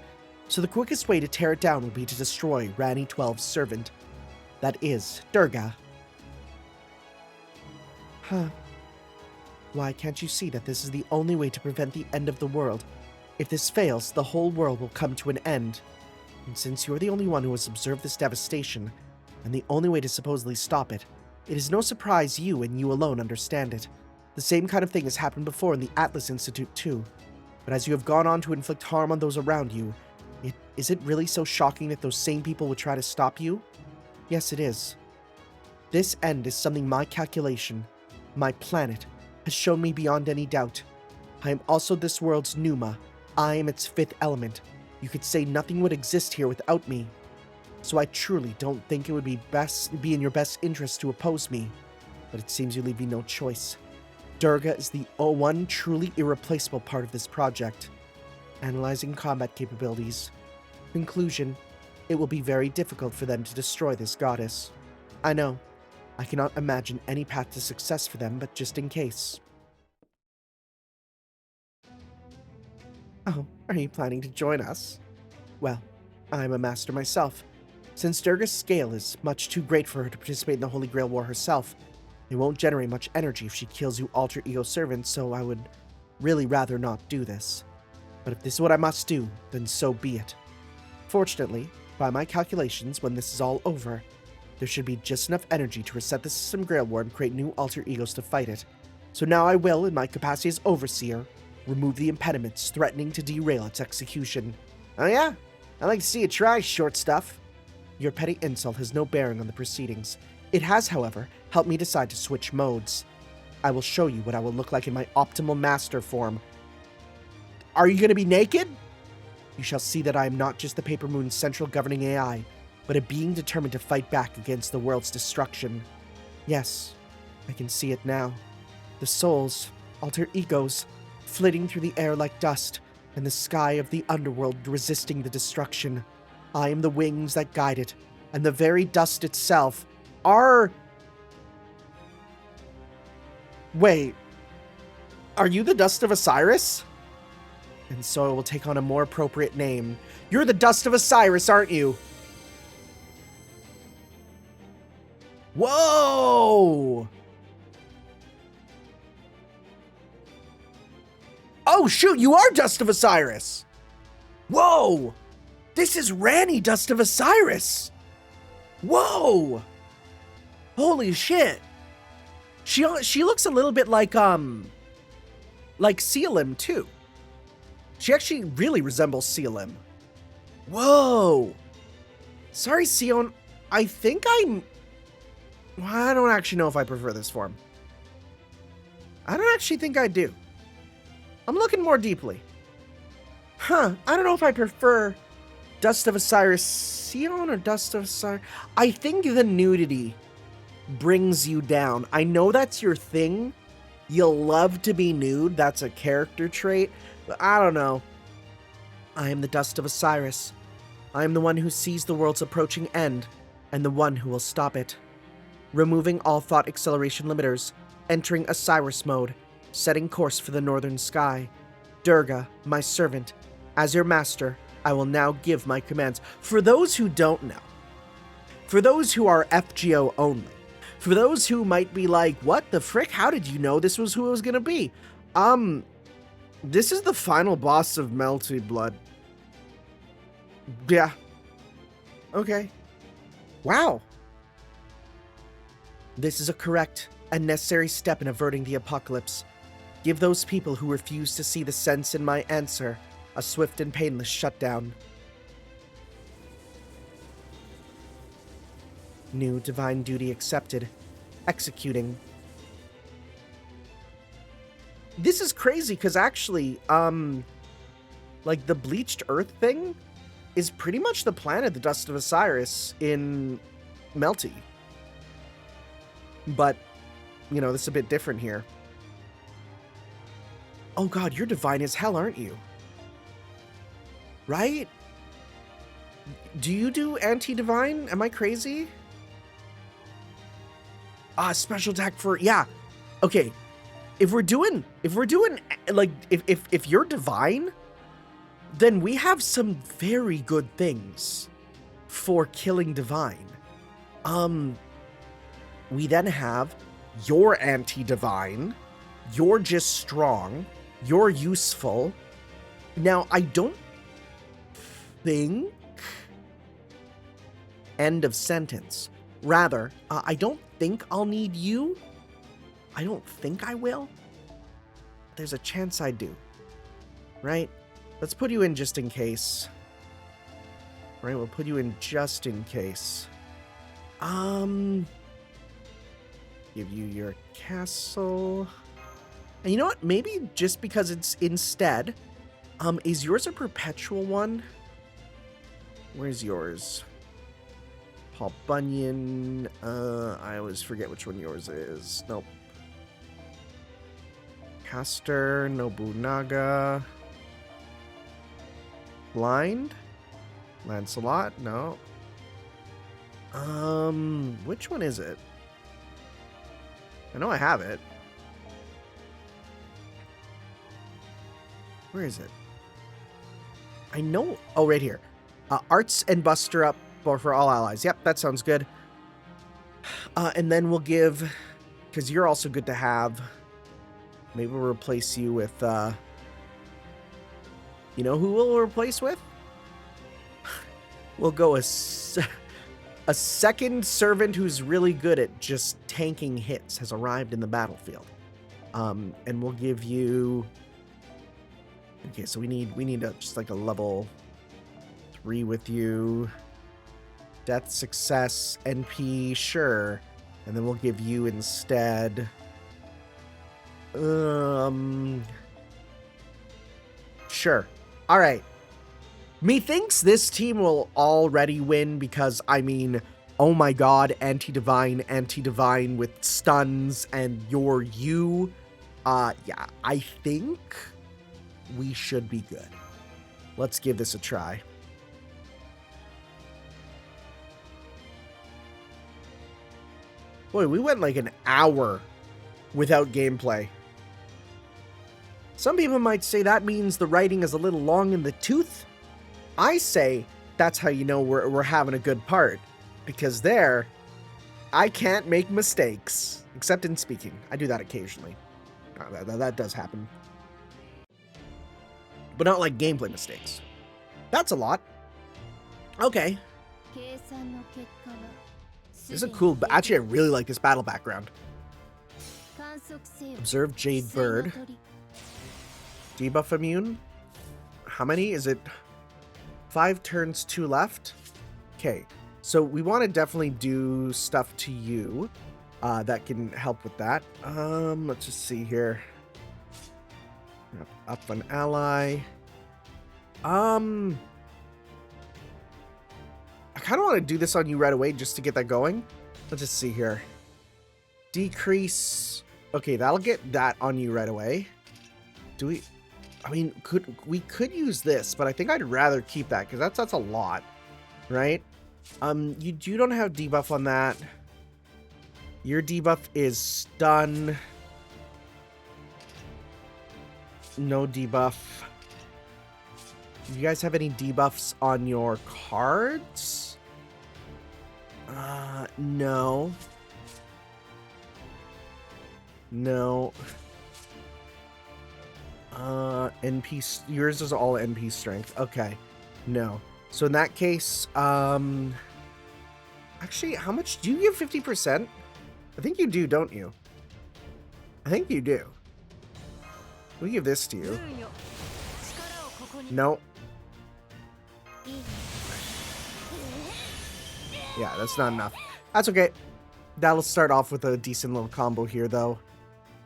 So the quickest way to tear it down would be to destroy Rani-XII's servant. That is, Durga. Huh. Why can't you see that this is the only way to prevent the end of the world? If this fails, the whole world will come to an end. And since you're the only one who has observed this devastation, and the only way to supposedly stop it, it is no surprise you and you alone understand it. The same kind of thing has happened before in the Atlas Institute too. But as you have gone on to inflict harm on those around you, is it really so shocking that those same people would try to stop you? Yes, it is. This end is something my calculation, my planet, has shown me beyond any doubt. I am also this world's Pneuma. I am its fifth element. You could say nothing would exist here without me. So I truly don't think it would be in your best interest to oppose me. But it seems you leave me no choice. Durga is the one truly irreplaceable part of this project. Analyzing combat capabilities. Conclusion, it will be very difficult for them to destroy this goddess. I know. I cannot imagine any path to success for them, but just in case. Oh, are you planning to join us? Well, I'm a master myself. Since Durga's scale is much too great for her to participate in the Holy Grail War herself, it won't generate much energy if she kills you alter ego servants, so I would really rather not do this. But if this is what I must do, then so be it. Fortunately, by my calculations, when this is all over, there should be just enough energy to reset the System Grail War and create new alter egos to fight it. So now I will, in my capacity as Overseer, remove the impediments threatening to derail its execution. Oh yeah? I'd like to see you try, short stuff. Your petty insult has no bearing on the proceedings. It has, however, helped me decide to switch modes. I will show you what I will look like in my optimal master form. Are you going to be naked? You shall see that I am not just the Paper Moon's central governing AI, but a being determined to fight back against the world's destruction. Yes, I can see it now. The souls, alter egos, flitting through the air like dust, and the sky of the underworld resisting the destruction. I am the wings that guide it, and the very dust itself are... Wait, are you the dust of Osiris? And so it will take on a more appropriate name. You're the Dust of Osiris, aren't you? Whoa! Oh, shoot, you are Dust of Osiris! Whoa! This is Rani, Dust of Osiris! Whoa! Holy shit! She looks a little bit like Sealim, too. She actually really resembles Sealim. Whoa! Sorry, Sion. I think I don't actually know if I prefer this form. I don't actually think I do. I'm looking more deeply. I don't know if I prefer Dust of Osiris Sion or Dust of Osiris. I think the nudity brings you down. I know that's your thing. You'll love to be nude. That's a character trait. But I don't know. I am the Dust of Osiris. I am the one who sees the world's approaching end, and the one who will stop it. Removing all thought acceleration limiters, entering Osiris mode, setting course for the northern sky. Durga, my servant, as your master, I will now give my commands. For those who don't know, for those who are FGO only, for those who might be like, what the frick? How did you know this was who it was gonna be? This is the final boss of Melty Blood. Yeah. Okay. Wow. This is a correct and necessary step in averting the apocalypse. Give those people who refuse to see the sense in my answer a swift and painless shutdown. New divine duty accepted. Executing. This is crazy because actually, like the bleached earth thing is pretty much the planet, the Dust of Osiris in Melty. But, you know, this is a bit different here. Oh god, you're divine as hell, aren't you? Right? Do you do anti-divine? Am I crazy? Special attack for, yeah. Okay. If we're doing, like, if you're divine, then we have some very good things for killing divine. We then have you're anti-divine, you're just strong, you're useful. Now, I don't think... End of sentence. Rather, I don't think I'll need you. I don't think I will. There's a chance I do. Right? Let's put you in just in case. Right, we'll put you in just in case. Give you your castle. And you know what? Maybe just because it's instead, is yours a perpetual one? Where's yours? Paul Bunyan. I always forget which one yours is. Nope. Caster, Nobunaga. Blind? Lancelot? No. Which one is it? I know I have it. Where is it? I know. Oh, right here. Arts and Buster up for all allies. Yep, that sounds good. And then we'll give, because you're also good to have, maybe we'll replace you with, you know who we'll replace with? We'll go a second servant who's really good at just tanking hits has arrived in the battlefield. And we'll give you... Okay, so we need just like a level 3 with you. Death, success, NP, sure. And then we'll give you instead... Sure. Alright. Methinks this team will already win because, I mean, oh my god, anti-divine with stuns and you. Yeah, I think we should be good. Let's give this a try. Boy, we went like an hour without gameplay. Some people might say that means the writing is a little long in the tooth. I say that's how you know we're having a good part. Because there, I can't make mistakes. Except in speaking. I do that occasionally. That does happen. But not like gameplay mistakes. That's a lot. Okay. This is a cool... Actually, I really like this battle background. Observe Jade Bird. Debuff immune. How many? Is it 5 turns, 2 left? Okay. So we want to definitely do stuff to you that can help with that. Let's just see here. Up an ally. I kind of want to do this on you right away just to get that going. Let's just see here. Decrease. Okay, that'll get that on you right away. Do we... I mean, we could use this, but I think I'd rather keep that because that's a lot, right? You don't have debuff on that. Your debuff is stun. No debuff. Do you guys have any debuffs on your cards? No. No. NP, yours is all NP strength. Okay. No. So in that case, actually, how much do you give 50%? I think you do, don't you? I think you do. We give this to you. No. Yeah, that's not enough. That's okay. That'll start off with a decent little combo here, though.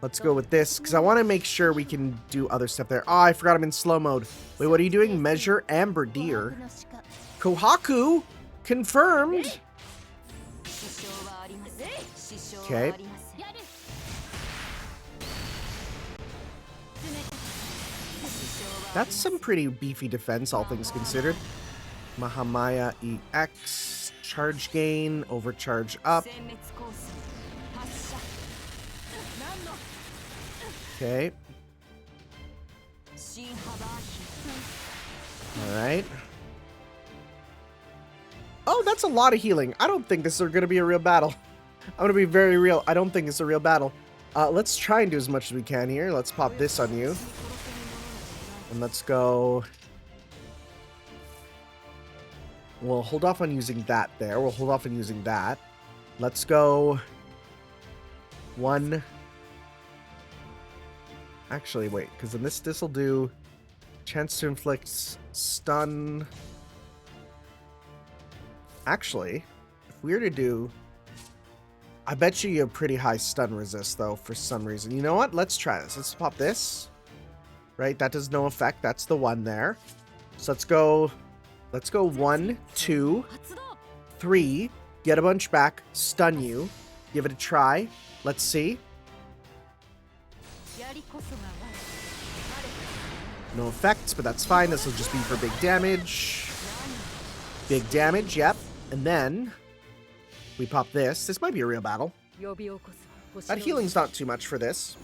Let's go with this, because I want to make sure we can do other stuff there. Oh, I forgot I'm in slow mode. Wait, what are you doing? Measure Amber Deer. Kohaku! Confirmed! Okay. That's some pretty beefy defense, all things considered. Mahamaya EX. Charge gain. Overcharge up. Okay. Alright. Oh, that's a lot of healing. I don't think this is going to be a real battle. I'm going to be very real. I don't think it's a real battle. Let's try and do as much as we can here. Let's pop this on you. And let's go... We'll hold off on using that there. We'll hold off on using that. Let's go... 1... Actually, wait, because then this will do chance to inflict stun. Actually, if we were to do, I bet you have pretty high stun resist though for some reason. You know what? Let's try this. Let's pop this. Right, that does no effect. That's the one there. So let's go 1, 2, 3. Get a bunch back. Stun you. Give it a try. Let's see. No effects, but that's fine. This will just be for big damage. Big damage, yep. And then we pop this. This might be a real battle. That healing's not too much for this.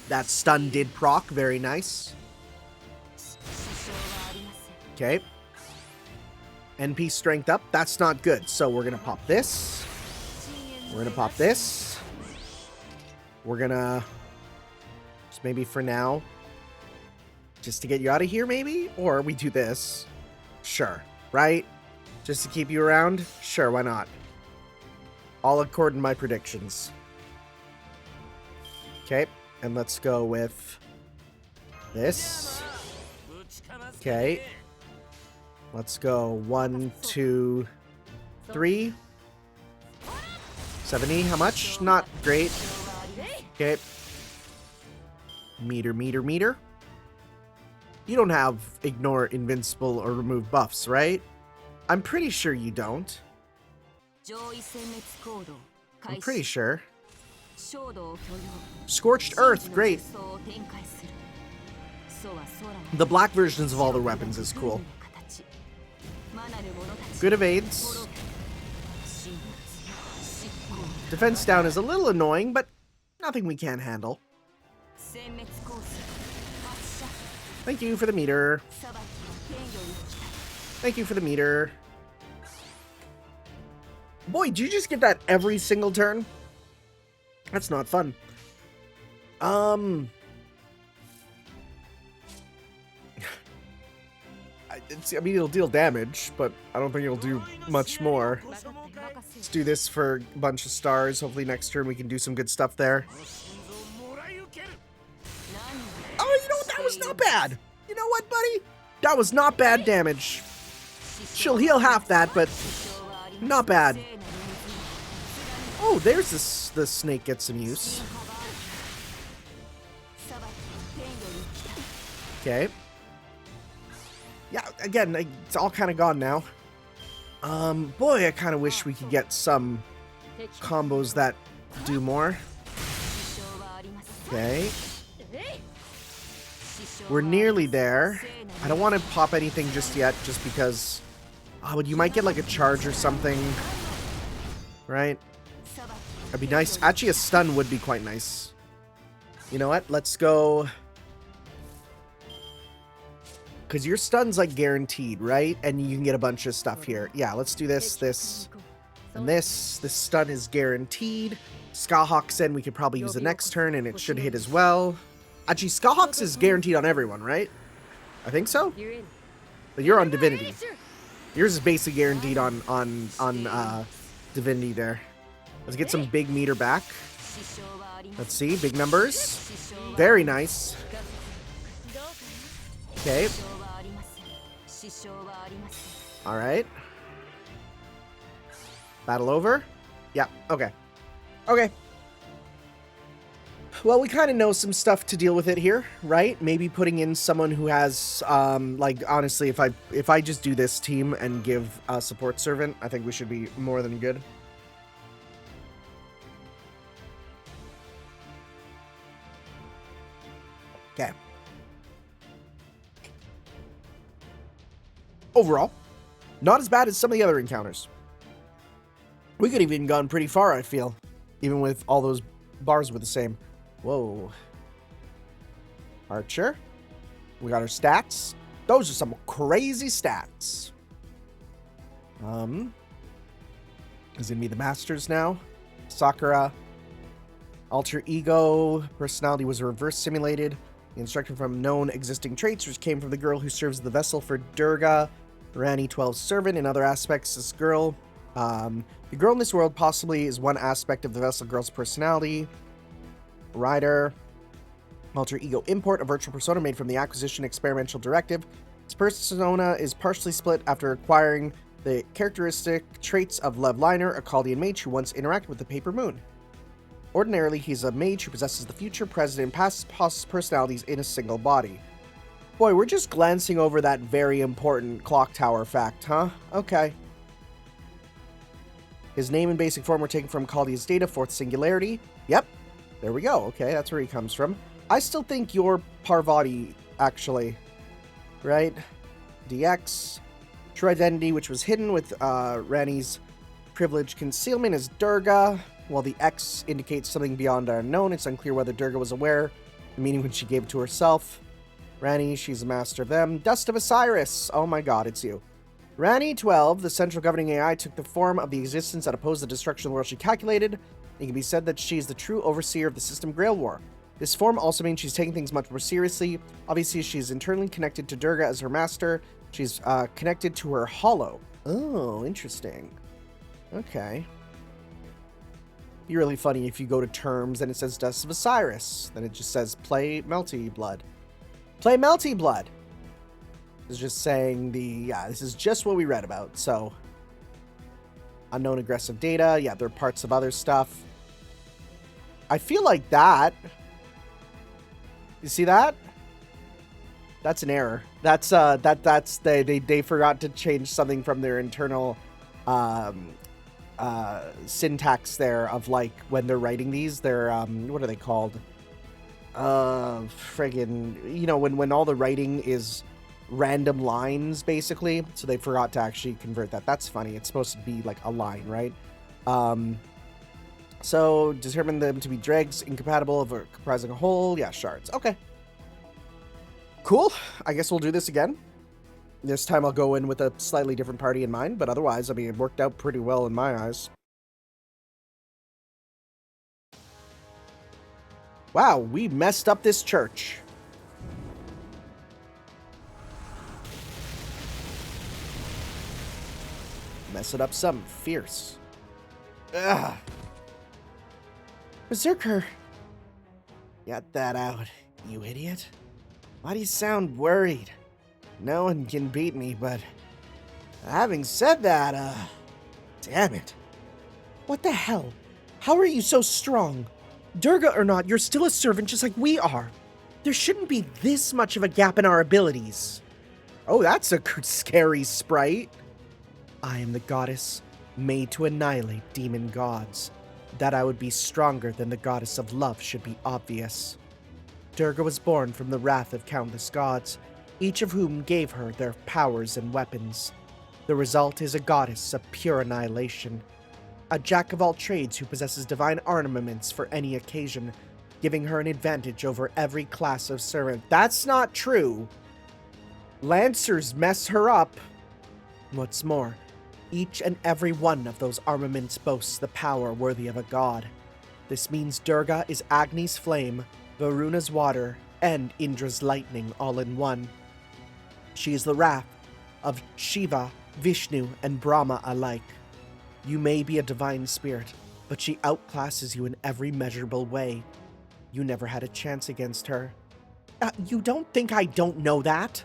That stun did proc. Very nice. Okay. NP strength up. That's not good. So we're going to pop this. We're going to pop this. We're going to... Just maybe for now. Just to get you out of here, maybe? Or we do this. Sure. Right? Just to keep you around? Sure, why not? All according to my predictions. Okay. And let's go with... this. Okay. Let's go 1, 2, 3. 70. How much? Not great. Okay. Meter. You don't have ignore, invincible, or remove buffs, right? I'm pretty sure you don't. I'm pretty sure. Scorched Earth. Great. The black versions of all the weapons is cool. Good evades. Defense down is a little annoying, but nothing we can't handle. Thank you for the meter. Thank you for the meter. Boy, do you just get that every single turn? That's not fun. I mean, it'll deal damage, but I don't think it'll do much more. Let's do this for a bunch of stars. Hopefully next turn we can do some good stuff there. Oh, you know what? That was not bad. You know what, buddy? That was not bad damage. She'll heal half that, but not bad. Oh, there's this. The snake gets some use. Okay. Yeah, again, it's all kind of gone now. Boy, I kind of wish we could get some combos that do more. Okay. We're nearly there. I don't want to pop anything just yet, just because... Oh, but you might get like a charge or something. Right? That'd be nice. Actually, a stun would be quite nice. You know what? Let's go... Because your stun's like guaranteed, right? And you can get a bunch of stuff here. Yeah, let's do this, this, and this. This stun is guaranteed. Skahawksen we could probably use the next turn, and it should hit as well. Actually, Skahawks is guaranteed on everyone, right? I think so. But you're on Divinity. Yours is basically guaranteed on Divinity there. Let's get some big meter back. Let's see, big numbers. Very nice. Okay. All right. Battle over? Yeah, okay. Okay. Well, we kind of know some stuff to deal with it here, right? Maybe putting in someone who has, like, honestly, if I just do this team and give a support servant, I think we should be more than good. Okay. Overall, not as bad as some of the other encounters. We could have even gone pretty far, I feel. Even with all those bars were the same. Whoa. Archer. We got our stats. Those are some crazy stats. Is gonna be the Masters now. Sakura. Alter ego. Personality was reverse simulated. The instruction from known existing traits, which came from the girl who serves the vessel for Durga. Rani-XII's servant. In other aspects, this girl, the girl in this world possibly is one aspect of the vessel girl's personality. Rider. Alter ego import, a virtual persona made from the acquisition experimental directive. Its persona is partially split after acquiring the characteristic traits of Lev Liner, a Chaldean mage who once interacted with the Paper Moon. Ordinarily, he's a mage who possesses the future, present, and past personalities in a single body. Boy, we're just glancing over that very important clock tower fact, huh? Okay. His name and basic form were taken from Chaldean's data, fourth singularity. Yep. There we go. Okay, that's where he comes from. I still think you're Parvati, actually. Right? DX. True identity, which was hidden with Rani's privileged concealment, is Durga. While the X indicates something beyond our known, it's unclear whether Durga was aware, the meaning when she gave it to herself. Rani, she's a master of them. Dust of Osiris. Oh my god, it's you. Rani-XII, the central governing AI, took the form of the existence that opposed the destruction of the world she calculated. It can be said that she is the true overseer of the system Grail War. This form also means she's taking things much more seriously. Obviously, she's internally connected to Durga as her master. She's connected to her hollow. Oh, interesting. Okay. Be really funny if you go to terms and it says Dust of Osiris. Then it just says play Melty Blood. Play Melty Blood. It's just saying this is just what we read about. So, unknown aggressive data. Yeah, there are parts of other stuff. I feel like that. You see that? That's an error. That's they forgot to change something from their internal syntax there of like when they're writing these. They're what are they called? Friggin', you know, when all the writing is random lines basically, so they forgot to actually convert that. That's funny. It's supposed to be like a line, right? So, determine them to be dregs incompatible of comprising a whole. Yeah, shards. Okay. Cool. I guess we'll do this again. This time I'll go in with a slightly different party in mind, but otherwise, I mean, it worked out pretty well in my eyes. Wow, we messed up this church. Mess it up some. Fierce. Ugh. Berserker. Get that out, you idiot. Why do you sound worried? No one can beat me, but having said that, damn it. What the hell? How are you so strong? Durga or not, you're still a servant just like we are. There shouldn't be this much of a gap in our abilities. Oh, that's a scary sprite. I am the goddess made to annihilate demon gods. That I would be stronger than the goddess of love should be obvious. Durga was born from the wrath of countless gods, each of whom gave her their powers and weapons. The result is a goddess of pure annihilation, a jack of all trades who possesses divine armaments for any occasion, giving her an advantage over every class of servant. That's not true. Lancers mess her up. What's more, each and every one of those armaments boasts the power worthy of a god. This means Durga is Agni's flame, Varuna's water, and Indra's lightning all in one. She is the wrath of Shiva, Vishnu, and Brahma alike. You may be a divine spirit, but she outclasses you in every measurable way. You never had a chance against her. You don't think I don't know that?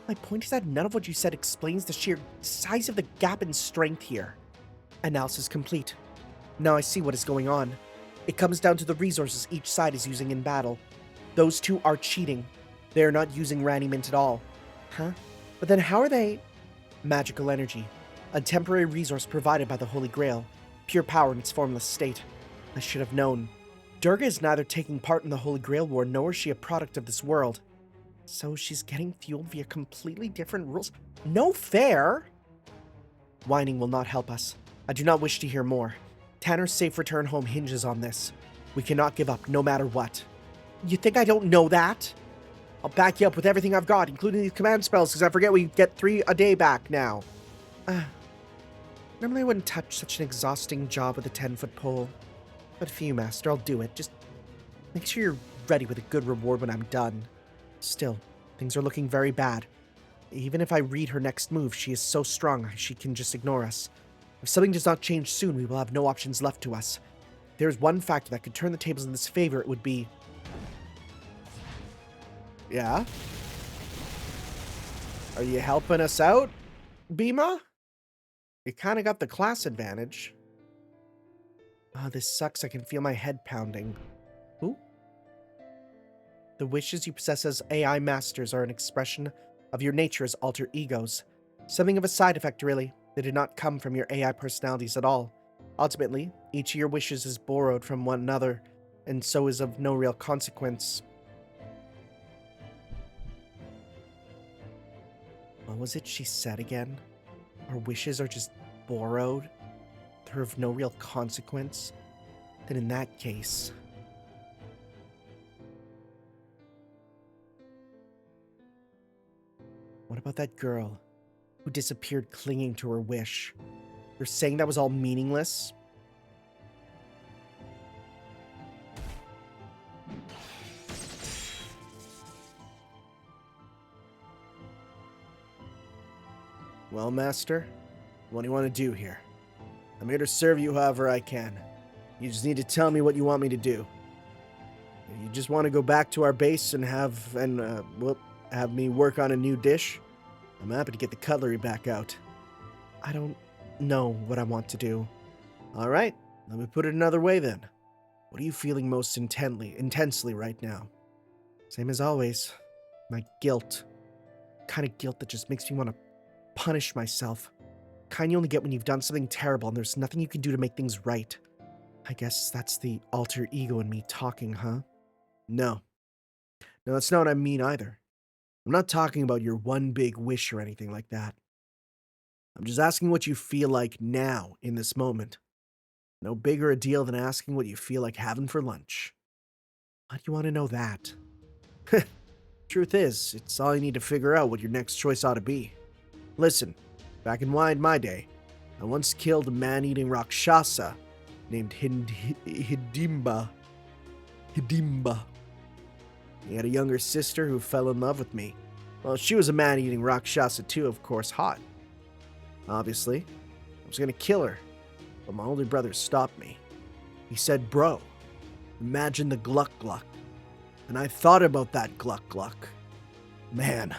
My point is that none of what you said explains the sheer size of the gap in strength here. Analysis complete. Now I see what is going on. It comes down to the resources each side is using in battle. Those two are cheating. They are not using Rani-XII at all. Huh? But then how are they? Magical energy. A temporary resource provided by the Holy Grail. Pure power in its formless state. I should have known. Durga is neither taking part in the Holy Grail War, nor is she a product of this world. So she's getting fueled via completely different rules? No fair! Whining will not help us. I do not wish to hear more. Tanner's safe return home hinges on this. We cannot give up, no matter what. You think I don't know that? I'll back you up with everything I've got, including these command spells, because I forget we get 3 a day back now. Normally I wouldn't touch such an exhausting job with a 10-foot pole. But for you, Master, I'll do it. Just make sure you're ready with a good reward when I'm done. Still, things are looking very bad. Even if I read her next move, she is so strong she can just ignore us. If something does not change soon, we will have no options left to us. If there is one factor that could turn the tables in this favor, it would be... Yeah? Are you helping us out, Bhima? You kind of got the class advantage. Oh, this sucks. I can feel my head pounding. Who? The wishes you possess as AI masters are an expression of your nature as alter egos. Something of a side effect, really. They did not come from your AI personalities at all. Ultimately, each of your wishes is borrowed from one another, and so is of no real consequence. What was it she said again? Our wishes are just borrowed? They're of no real consequence? Then in that case... What about that girl who disappeared clinging to her wish? You're saying that was all meaningless? Well, Master, what do you want to do here? I'm here to serve you however I can. You just need to tell me what you want me to do. If you just want to go back to our base and have me work on a new dish, I'm happy to get the cutlery back out. I don't know what I want to do. All right, let me put it another way then. What are you feeling most intensely right now? Same as always. My guilt. Kind of guilt that just makes me want to punish myself. Kind you only get when you've done something terrible and there's nothing you can do to make things right. I guess that's the alter ego in me talking, huh? No. No, that's not what I mean either. I'm not talking about your one big wish or anything like that. I'm just asking what you feel like now, in this moment. No bigger a deal than asking what you feel like having for lunch. Why do you want to know that? Truth is, it's all you need to figure out what your next choice ought to be. Listen, back in my day, I once killed a man-eating Rakshasa named Hidimba. He had a younger sister who fell in love with me. Well, she was a man-eating Rakshasa too, of course, hot. Obviously, I was gonna kill her, but my older brother stopped me. He said, "Bro, imagine the gluck-gluck." And I thought about that gluck-gluck. Man,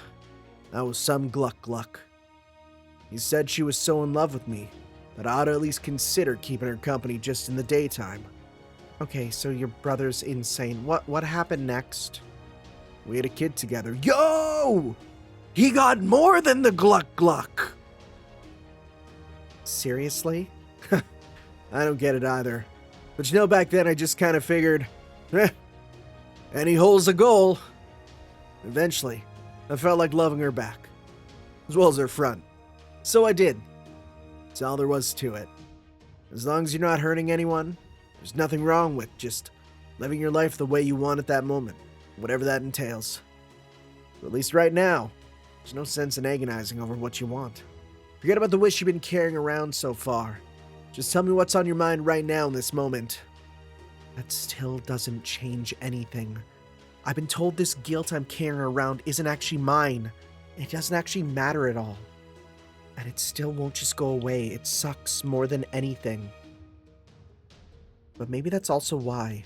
that was some gluck-gluck. He said she was so in love with me that I ought to at least consider keeping her company just in the daytime. Okay, so your brother's insane. What happened next? We had a kid together. Yo! He got more than the gluck-gluck! Seriously? I don't get it either. But you know, back then I just kind of figured, any hole's a goal. Eventually, I felt like loving her back, as well as her front. So I did. That's all there was to it. As long as you're not hurting anyone, there's nothing wrong with just living your life the way you want at that moment, whatever that entails. But at least right now, there's no sense in agonizing over what you want. Forget about the wish you've been carrying around so far. Just tell me what's on your mind right now in this moment. That still doesn't change anything. I've been told this guilt I'm carrying around isn't actually mine. It doesn't actually matter at all. And it still won't just go away. It sucks more than anything. But maybe that's also why,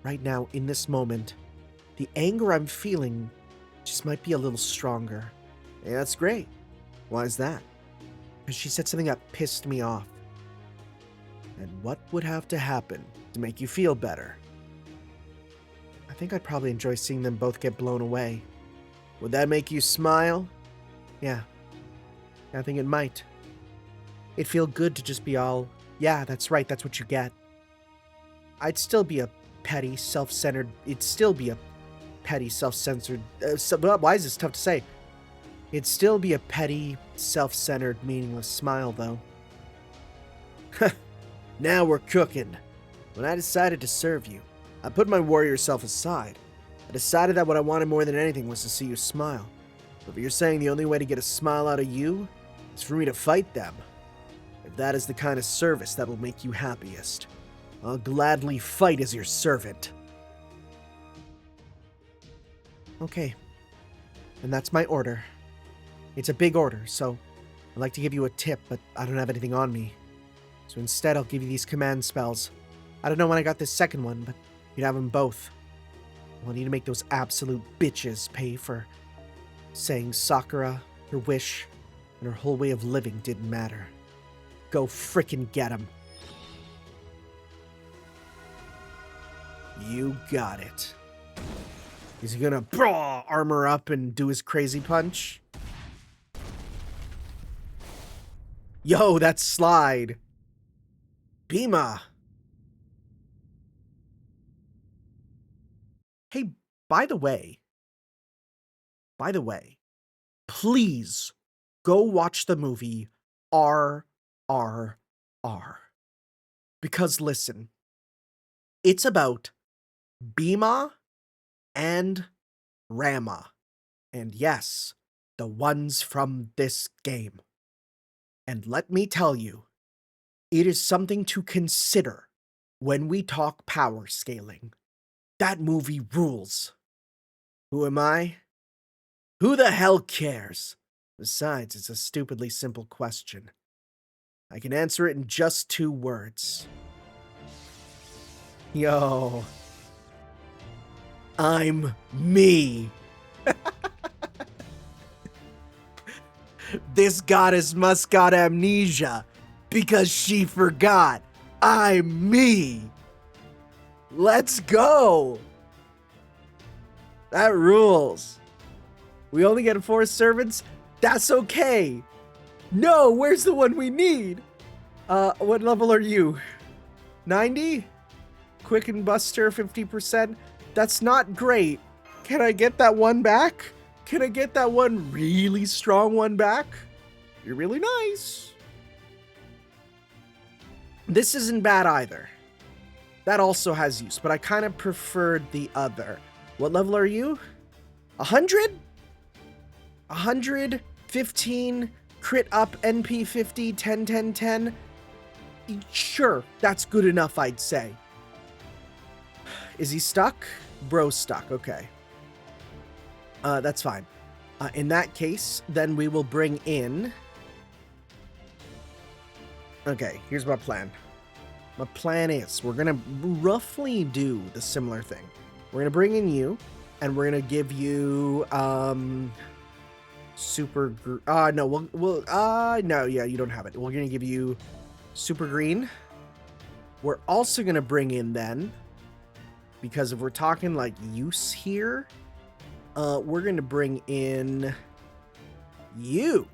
right now, in this moment, the anger I'm feeling just might be a little stronger. Yeah, that's great. Why is that? Because she said something that pissed me off. And what would have to happen to make you feel better? I think I'd probably enjoy seeing them both get blown away. Would that make you smile? Yeah. I think it might. It'd feel good to just be all, yeah, that's right, that's what you get. I'd still be a petty, self-centered, why is this tough to say? It'd still be a petty, self-centered, meaningless smile, though. Now we're cooking. When I decided to serve you, I put my warrior self aside. I decided that what I wanted more than anything was to see you smile. But if you're saying the only way to get a smile out of you is for me to fight them, if that is the kind of service that will make you happiest, I'll gladly fight as your servant. Okay. And that's my order. It's a big order, so I'd like to give you a tip, but I don't have anything on me. So instead, I'll give you these command spells. I don't know when I got this second one, but you'd have them both. I want you to make those absolute bitches pay for saying Sakura, her wish, and her whole way of living didn't matter. Go frickin' get 'em. You got it. Is he gonna armor up and do his crazy punch? Yo, that slide. Bhima. Hey, by the way, please go watch the movie RRR. Because listen, it's about Bhima and Rama. And yes, the ones from this game. And let me tell you, it is something to consider when we talk power scaling. That movie rules. Who am I? Who the hell cares? Besides, it's a stupidly simple question. I can answer it in just 2 words. Yo. I'm me. This goddess must got amnesia because she forgot. I'm me. Let's go. That rules. We only get 4 servants? That's okay. No, where's the one we need? What level are you? 90? Quick and Buster 50%? That's not great. Can I get that one back? Can I get that one really strong one back? You're really nice. This isn't bad either. That also has use, but I kind of preferred the other. What level are you? 100? 115, crit up, NP 50, 10, 10, 10. Sure, that's good enough, I'd say. Is he stuck? Bro's stuck, okay. That's fine. In that case, then we will bring in... Okay, here's my plan. My plan is we're going to roughly do the similar thing. We're going to bring in you, and we're going to give you, super... no, no, yeah, you don't have it. We're going to give you super green. We're also going to bring in then, because if we're talking like use here, we're going to bring in you.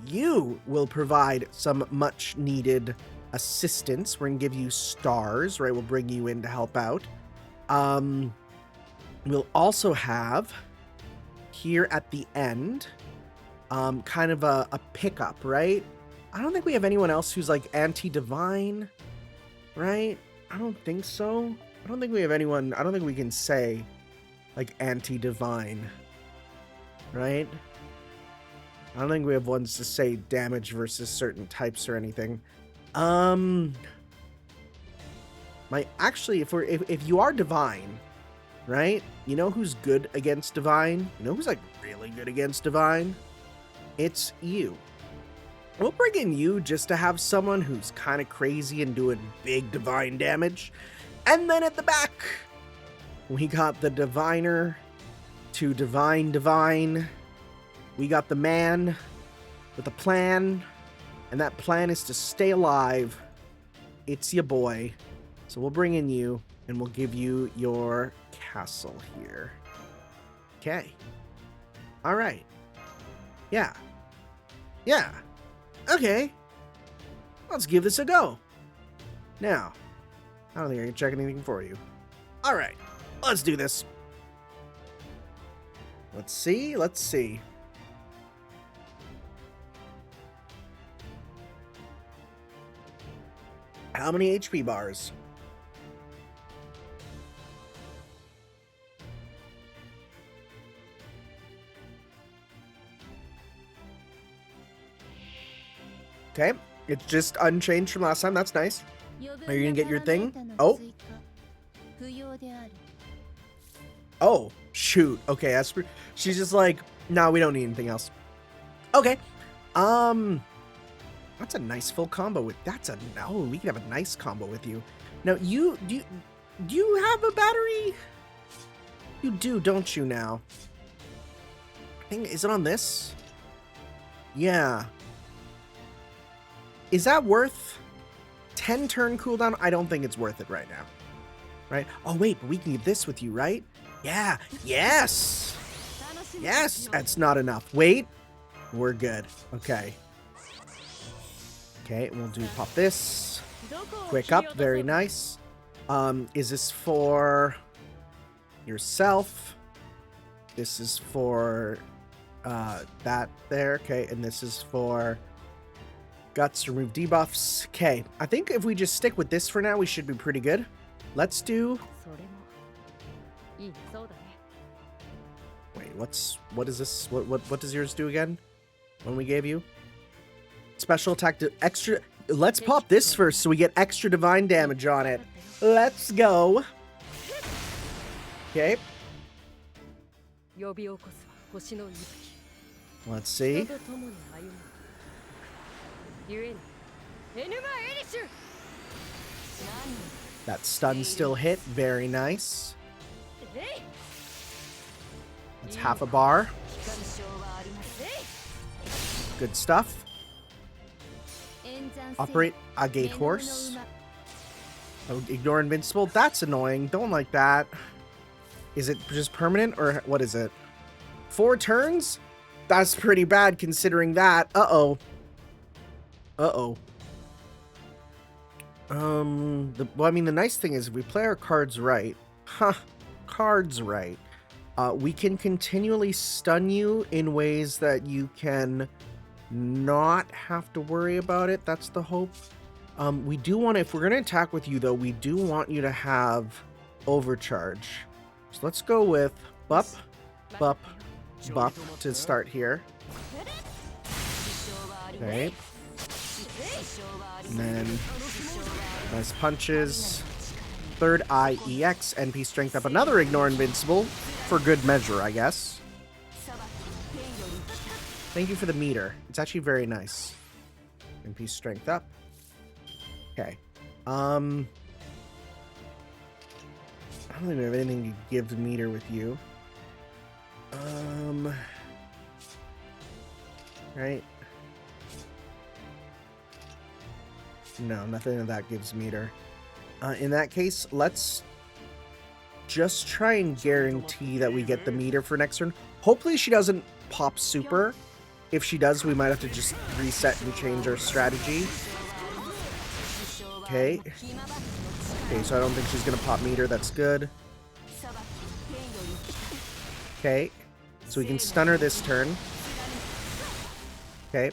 You will provide some much needed assistance. We're going to give you stars, right? We'll bring you in to help out. We'll also have here at the end, kind of a pickup, right? I don't think we have anyone else who's like anti-divine, right? I don't think so. I don't think we have anyone, I don't think we can say like anti-divine, right? I don't think we have ones to say damage versus certain types or anything. Actually, if you are divine, right? You know who's good against divine? You know who's like really good against divine? It's you. We'll bring in you just to have someone who's kind of crazy and doing big divine damage. And then at the back, we got the diviner to divine. We got the man with a plan, and that plan is to stay alive. It's your boy. So we'll bring in you, and we'll give you your castle here. Okay. All right. Yeah. Yeah. Okay. Let's give this a go. Now, I don't think I can check anything for you. All right. Let's do this. Let's see. How many HP bars? Okay, it's just unchanged from last time. That's nice. Are you gonna get your thing? Oh, shoot. Okay, she's just like, no, we don't need anything else. Okay. That's a nice full combo with, we can have a nice combo with you. Now, do you have a battery? You do, don't you now? Is it on this? Yeah. Is that worth 10 turn cooldown? I don't think it's worth it right now. Right? Oh, wait, but we can get this with you, right? Yeah. Yes. Yes. That's not enough. Wait. We're good. Okay. Okay, we'll pop this. Quick up. Very nice. Is this for yourself? This is for that there. Okay, and this is for guts, remove debuffs. Okay, I think if we just stick with this for now, we should be pretty good. Let's do... Wait, what is this? What does yours do again? When we gave you? Special attack to extra... Let's pop this first so we get extra divine damage on it. Let's go. Okay. Let's see. That stun still hit. Very nice. That's half a bar. Good stuff. Operate a gate horse. Oh, ignore invincible. That's annoying. Don't like that. Is it just permanent or what is it? 4 turns? That's pretty bad considering that. Uh-oh. Uh-oh. Well, I mean, the nice thing is if we play our cards right, cards right, we can continually stun you in ways that you can not have to worry about it. That's the hope. We do want to, if we're going to attack with you, though, we do want you to have overcharge. So let's go with bup, bup, bup to start here. Okay. And then nice punches. Third eye EX, NP strength up. Another ignore invincible for good measure, I guess. Thank you for the meter. It's actually very nice. NP strength up. Okay. I don't even have anything to give the meter with you. Right. No, nothing of that gives meter. In that case, let's just try and guarantee that we get the meter for next turn. Hopefully she doesn't pop super. If she does, we might have to just reset and change our strategy. Okay. Okay, so I don't think she's going to pop meter. That's good. Okay. So we can stun her this turn. Okay.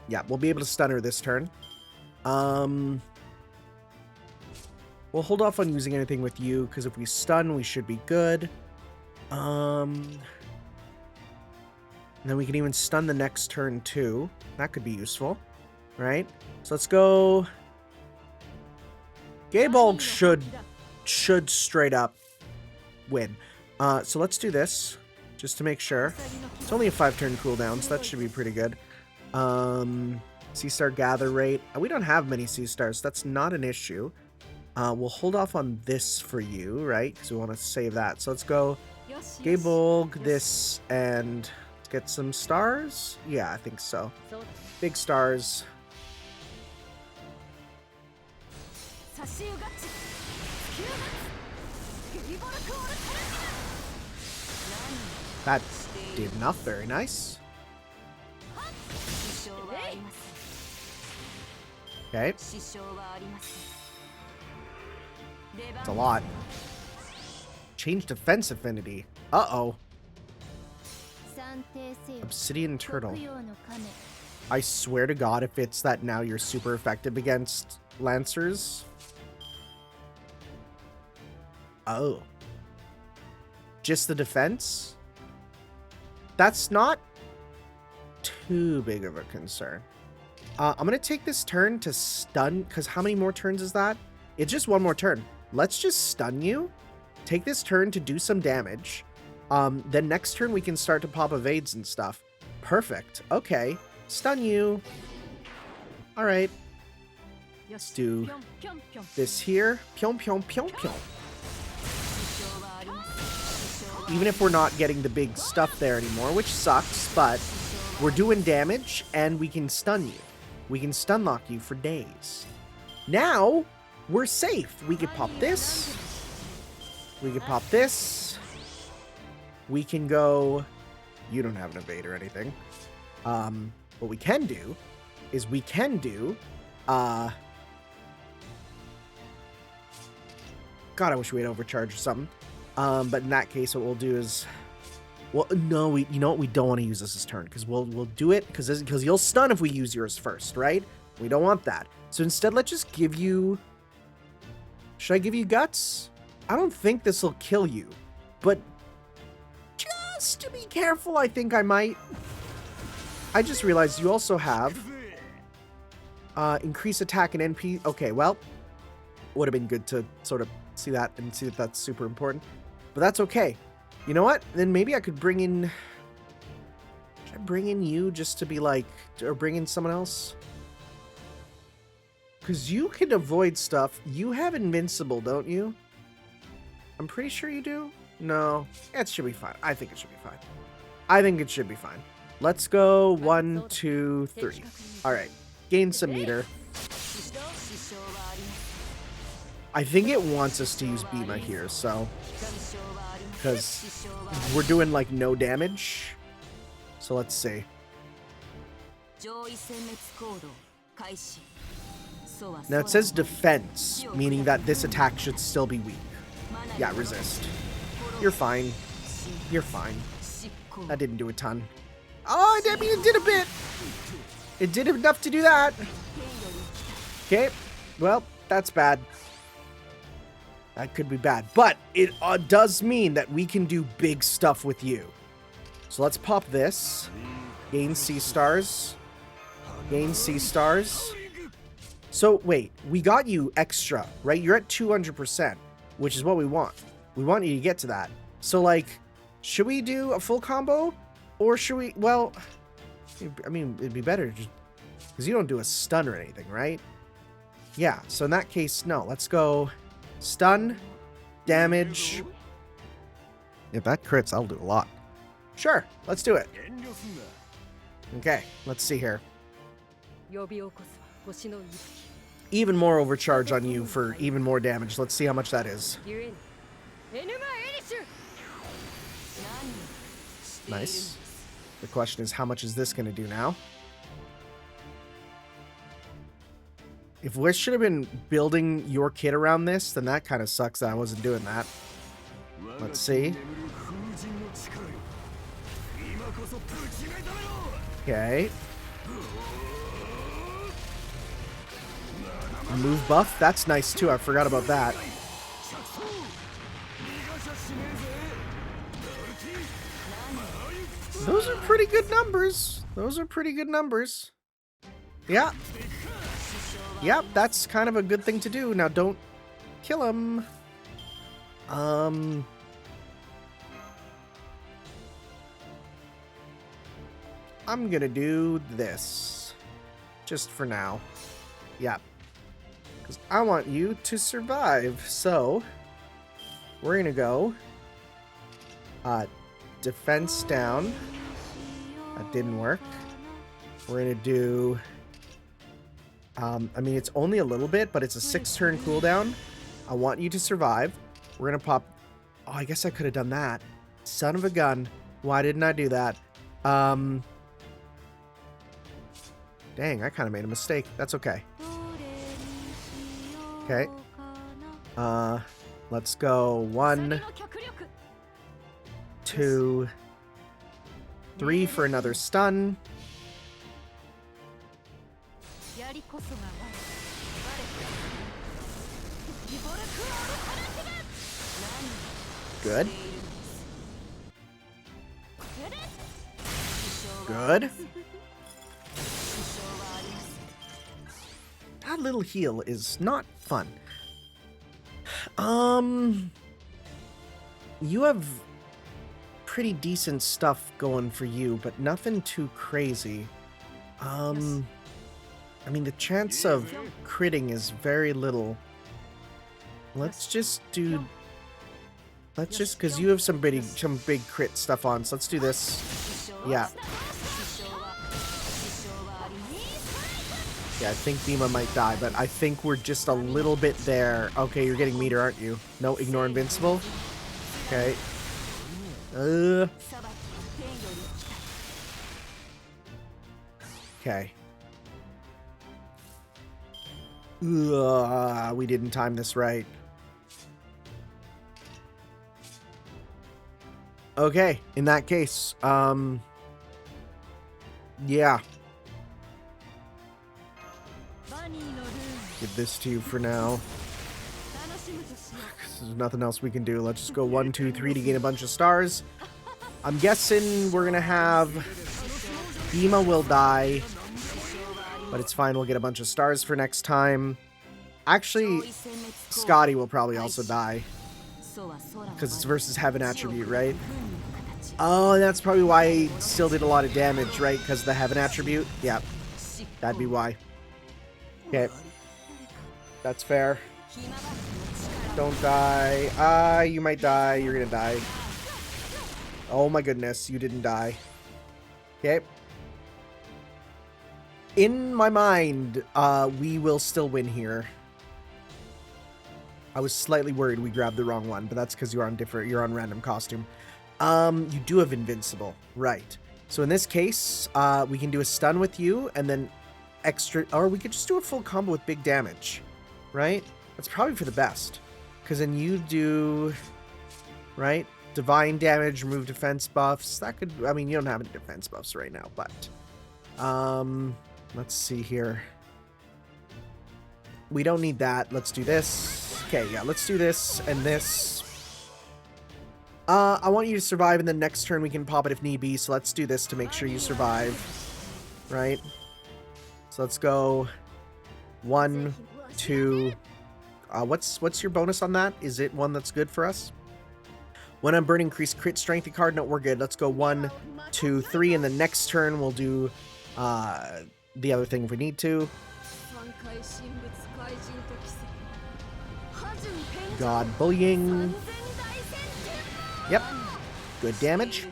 Yeah, we'll be able to stun her this turn. We'll hold off on using anything with you, because if we stun, we should be good. And then we can even stun the next turn, too. That could be useful, right? So let's go... Gaybulg should straight up win. So let's do this, just to make sure. It's only a 5-turn cooldown, so that should be pretty good. C-Star gather rate. We don't have many C-Stars, so that's not an issue. We'll hold off on this for you, right? Because we want to save that. So let's go Gaybulg, this, and let's get some stars. Yeah, I think so. Big stars. That did enough. Very nice. Okay. It's a lot. Change defense affinity. Uh-oh. Obsidian turtle. I swear to God, if it's that now you're super effective against lancers. Oh. Just the defense? That's not too big of a concern. I'm going to take this turn to stun, because how many more turns is that? It's just one more turn. Let's just stun you. Take this turn to do some damage. Then next turn we can start to pop evades and stuff. Perfect. Okay. Stun you. Alright. Let's do this here. Pyong, pyong, pyong, pyong. Even if we're not getting the big stuff there anymore, which sucks, but we're doing damage and we can stun you. We can stun lock you for days. Now, we're safe. We could pop this. We could pop this. We can go... You don't have an evade or anything. What we can do is we can do... God, I wish we had overcharge or something. But in that case, what we'll do is... Well, no, you know what? We don't want to use this turn, because we'll do it, because you'll stun if we use yours first, right? We don't want that. So instead, let's just give you... Should I give you guts? I don't think this will kill you, but just to be careful, I think I might. I just realized you also have increase attack and NP. Okay, well, would have been good to sort of see that and see that that's super important, but that's okay. You know what? Then maybe I could bring in... Should I bring in you just to be like... Or bring in someone else? Because you can avoid stuff. You have invincible, don't you? I'm pretty sure you do. No. It should be fine. I think it should be fine. I think it should be fine. Let's go 1, 2, 3. Alright. Gain some meter. I think it wants us to use Bima here, so... Because we're doing, like, no damage. So let's see. Now it says defense, meaning that this attack should still be weak. Yeah, resist. You're fine. You're fine. That didn't do a ton. Oh, I mean, it did a bit. It did enough to do that. Okay, well, that's bad. That could be bad, but it does mean that we can do big stuff with you. So let's pop this. Gain C stars. Gain C stars. So wait, we got you extra, right? You're at 200%, which is what we want. We want you to get to that. So like, should we do a full combo? Or should we, well, I mean, it'd be better just because you don't do a stun or anything, right? Yeah, so in that case, no. Let's go stun, damage. If that crits, I'll do a lot. Sure, let's do it. Okay, let's see here. Even more overcharge on you for even more damage. Let's see how much that is. Nice. The question is, how much is this going to do now? If Wish should have been building your kit around this, then that kind of sucks that I wasn't doing that. Let's see. Okay. Move buff? That's nice too. I forgot about that. Those are pretty good numbers. Those are pretty good numbers. Yeah. Yep, that's kind of a good thing to do. Now don't kill him. I'm gonna do this. Just for now. Yep. Because I want you to survive. So, we're gonna go defense down. That didn't work. We're gonna do I mean, it's only a little bit, but it's a 6-turn cooldown. I want you to survive. We're gonna pop. Oh, I guess I could have done that. Son of a gun. Why didn't I do that? Dang, I kind of made a mistake. That's okay. Okay. Let's go 1, 2, 3 for another stun. Good. Good. That little heal is not fun. You have pretty decent stuff going for you, but nothing too crazy. I mean, the chance of critting is very little. Let's just do... Let's just... Because you have some big crit stuff on, so let's do this. Yeah. Yeah, I think Dima might die, but I think we're just a little bit there. Okay, you're getting meter, aren't you? No, ignore invincible. Okay. Okay. We didn't time this right. Okay, in that case, yeah. Give this to you for now. There's nothing else we can do. Let's just go 1, 2, 3 to gain a bunch of stars. I'm guessing we're gonna have... Dima will die. But it's fine, we'll get a bunch of stars for next time. Actually, Scotty will probably also die. Because it's versus Heaven attribute, right? Oh, that's probably why he still did a lot of damage, right? Because of the Heaven attribute? Yeah, that'd be why. Okay. That's fair. Don't die. You might die. You're gonna die. Oh my goodness, you didn't die. Okay. In my mind, we will still win here. I was slightly worried we grabbed the wrong one, but that's because you're on random costume. You do have invincible, right? So in this case, we can do a stun with you, and then extra, or we could just do a full combo with big damage, right? That's probably for the best, because then you do, right? Divine damage, remove defense buffs. That could, I mean, you don't have any defense buffs right now, but let's see here. We don't need that. Let's do this. Okay, yeah, let's do this and this. I want you to survive, and then next turn we can pop it if need be, so let's do this to make sure you survive. Right? So let's go 1, 2. What's your bonus on that? Is it one that's good for us? When I'm burning, increase crit strength card. No, we're good. Let's go 1, 2, 3, and the next turn we'll do the other thing if we need to. God bullying. Yep. Good damage.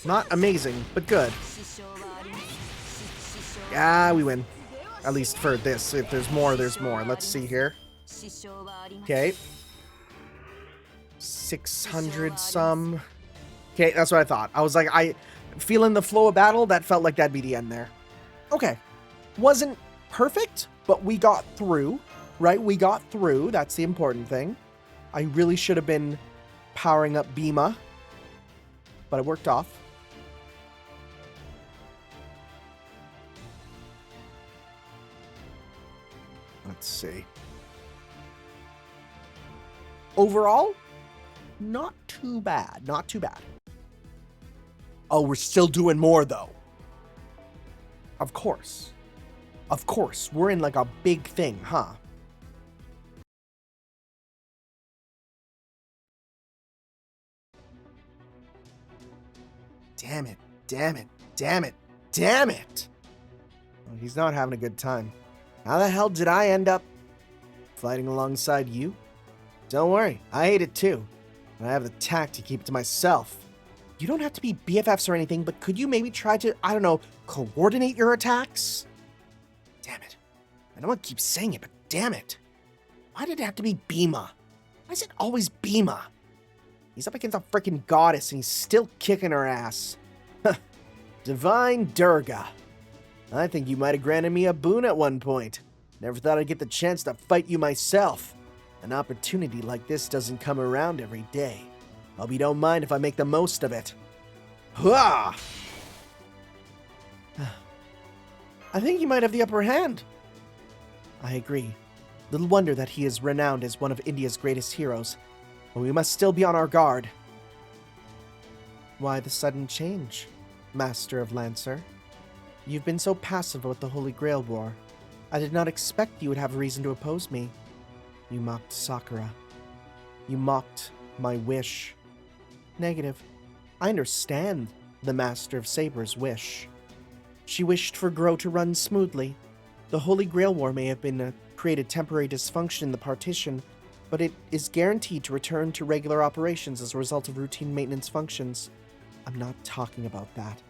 Not amazing, but good. Yeah, we win. At least for this. If there's more, there's more. Let's see here. Okay. 600 some. Okay, that's what I thought. I was like, feeling the flow of battle, that felt like that'd be the end there. Okay. Wasn't perfect, but we got through, right? We got through. That's the important thing. I really should have been powering up Bhima, but it worked off. Let's see. Overall, not too bad. Not too bad. Oh, we're still doing more, though. Of course. Of course. We're in like a big thing, huh? Damn it. Damn it. Damn it. Damn it. Well, he's not having a good time. How the hell did I end up fighting alongside you? Don't worry, I hate it too. And I have the tact to keep it to myself. You don't have to be BFFs or anything, but could you maybe try to, I don't know, coordinate your attacks? Damn it. I don't want to keep saying it, but damn it. Why did it have to be Bhima? Why is it always Bhima? He's up against a freaking goddess and he's still kicking her ass. Divine Durga. I think you might have granted me a boon at one point. Never thought I'd get the chance to fight you myself. An opportunity like this doesn't come around every day. Hope you don't mind if I make the most of it. Hua! I think you might have the upper hand. I agree. Little wonder that he is renowned as one of India's greatest heroes. But we must still be on our guard. Why the sudden change, Master of Lancer? You've been so passive about the Holy Grail War. I did not expect you would have a reason to oppose me. You mocked Sakura. You mocked my wish. Negative. I understand the Master of Saber's wish. She wished for Grow to run smoothly. The Holy Grail War may have been created temporary dysfunction in the partition, but it is guaranteed to return to regular operations as a result of routine maintenance functions. I'm not talking about that.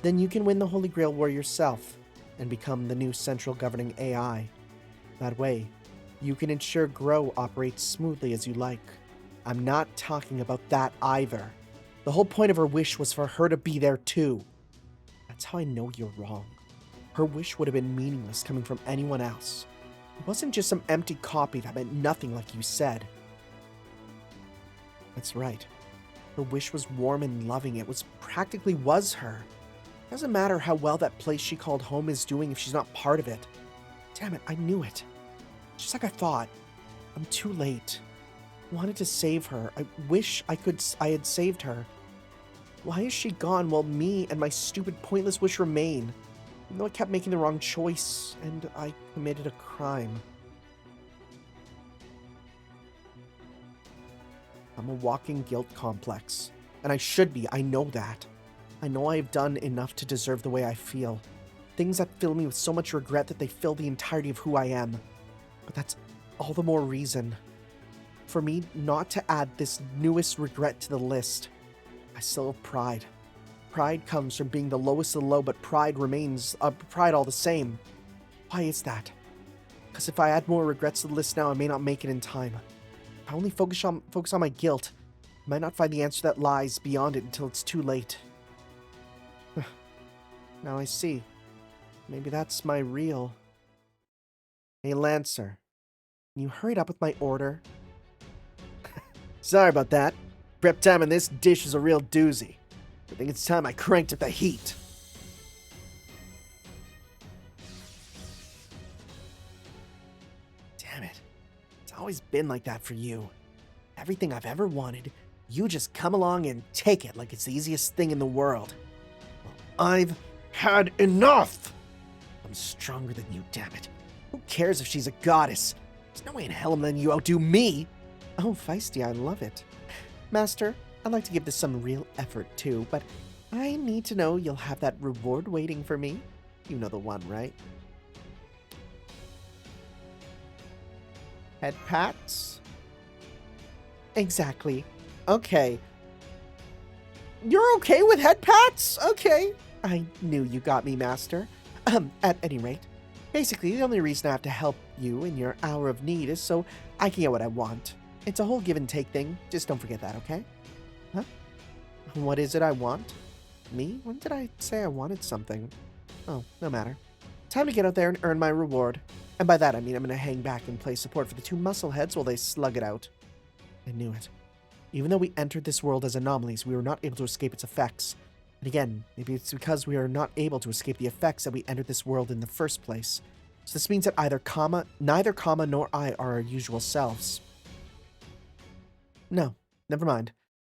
Then you can win the Holy Grail War yourself and become the new central governing AI. That way, you can ensure Grow operates smoothly as you like. I'm not talking about that either. The whole point of her wish was for her to be there too. That's how I know you're wrong. Her wish would have been meaningless coming from anyone else. It wasn't just some empty copy that meant nothing like you said. That's right. Her wish was warm and loving. It was practically was her. Doesn't matter how well that place she called home is doing if she's not part of it. Damn it, I knew it. Just like I thought. I'm too late. I wanted to save her. I wish I had saved her. Why is she gone while me and my stupid pointless wish remain? Even though I kept making the wrong choice, and I committed a crime. I'm a walking guilt complex. And I should be, I know that. I know I have done enough to deserve the way I feel. Things that fill me with so much regret that they fill the entirety of who I am. But that's all the more reason for me not to add this newest regret to the list. I still have pride. Pride comes from being the lowest of the low, but pride remains pride all the same. Why is that? Because if I add more regrets to the list now, I may not make it in time. If I only focus on my guilt, I might not find the answer that lies beyond it until it's too late. Now I see. Maybe that's my real... Hey, Lancer. Can you hurry up with my order? Sorry about that. Prep time on this dish is a real doozy. I think it's time I cranked up the heat. Damn it. It's always been like that for you. Everything I've ever wanted, you just come along and take it like it's the easiest thing in the world. Well, I've had enough! I'm stronger than you, damn it. Who cares if she's a goddess? There's no way in hell I'm letting you outdo me! Oh, feisty, I love it. Master, I'd like to give this some real effort too, but I need to know you'll have that reward waiting for me. You know the one, right? Head pats? Exactly. Okay. You're okay with head pats? Okay. I knew you got me, Master. At any rate, basically the only reason I have to help you in your hour of need is so I can get what I want. It's a whole give and take thing. Just don't forget that, okay? Huh? What is it I want? Me? When did I say I wanted something? Oh, no matter. Time to get out there and earn my reward. And by that I mean I'm gonna hang back and play support for the two muscleheads while they slug it out. I knew it. Even though we entered this world as anomalies, we were not able to escape its effects. And again, maybe it's because we are not able to escape the effects that we entered this world in the first place. So this means that neither Kama nor I are our usual selves. No, never mind.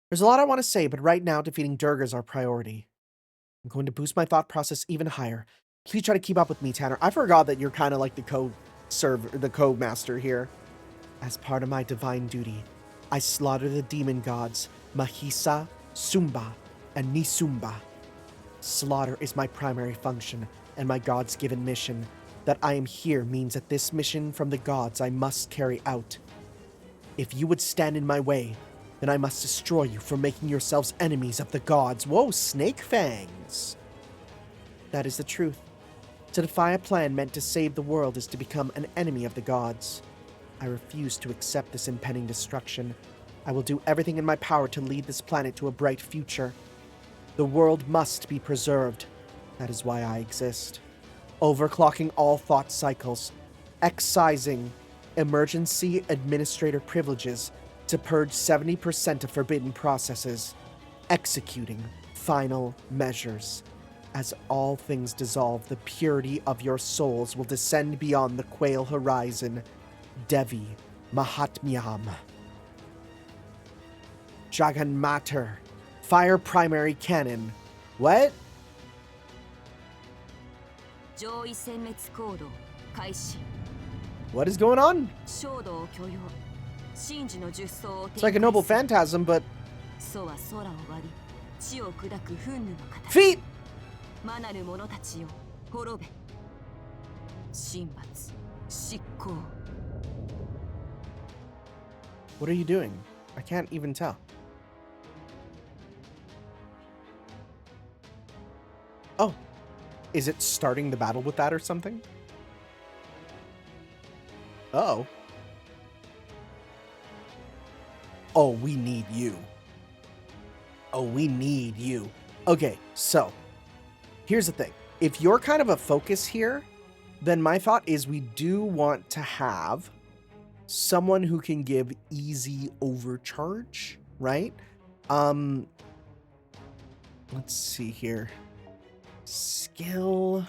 There's a lot I want to say, but right now defeating Durga is our priority. I'm going to boost my thought process even higher. Please try to keep up with me, Tanner. I forgot that you're kind of like the co-master here. As part of my divine duty, I slaughter the demon gods, Mahisa, Sumba, and Nisumba. Slaughter is my primary function, and my gods' given mission. That I am here means that this mission from the gods I must carry out. If you would stand in my way, then I must destroy you for making yourselves enemies of the gods. Whoa, snake fangs! That is the truth. To defy a plan meant to save the world is to become an enemy of the gods. I refuse to accept this impending destruction. I will do everything in my power to lead this planet to a bright future. The world must be preserved. That is why I exist. Overclocking all thought cycles. Excising emergency administrator privileges to purge 70% of forbidden processes. Executing final measures. As all things dissolve, the purity of your souls will descend beyond the quail horizon. Devi Mahatmyam. Jagan Mater. Fire primary cannon. What? What is going on? It's like a noble phantasm, but... Feet! What are you doing? I can't even tell. Oh. Is it starting the battle with that or something? Uh-oh. Oh, we need you. Oh, we need you. Okay, so here's the thing. If you're kind of a focus here, then my thought is we do want to have someone who can give easy overcharge, right? Let's see here. Skill.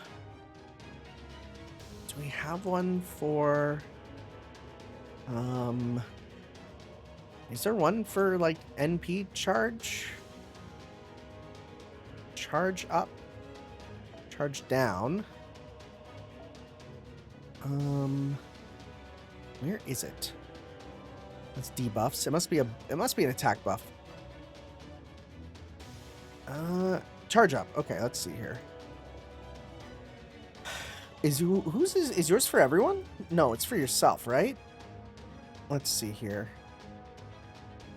Do we have one for... Is there one for, like, NP charge? Charge up. Charge down. Where is it? That's debuffs. It must be an attack buff. Charge up. Okay, let's see here. Is yours for everyone? No, it's for yourself, right? Let's see here.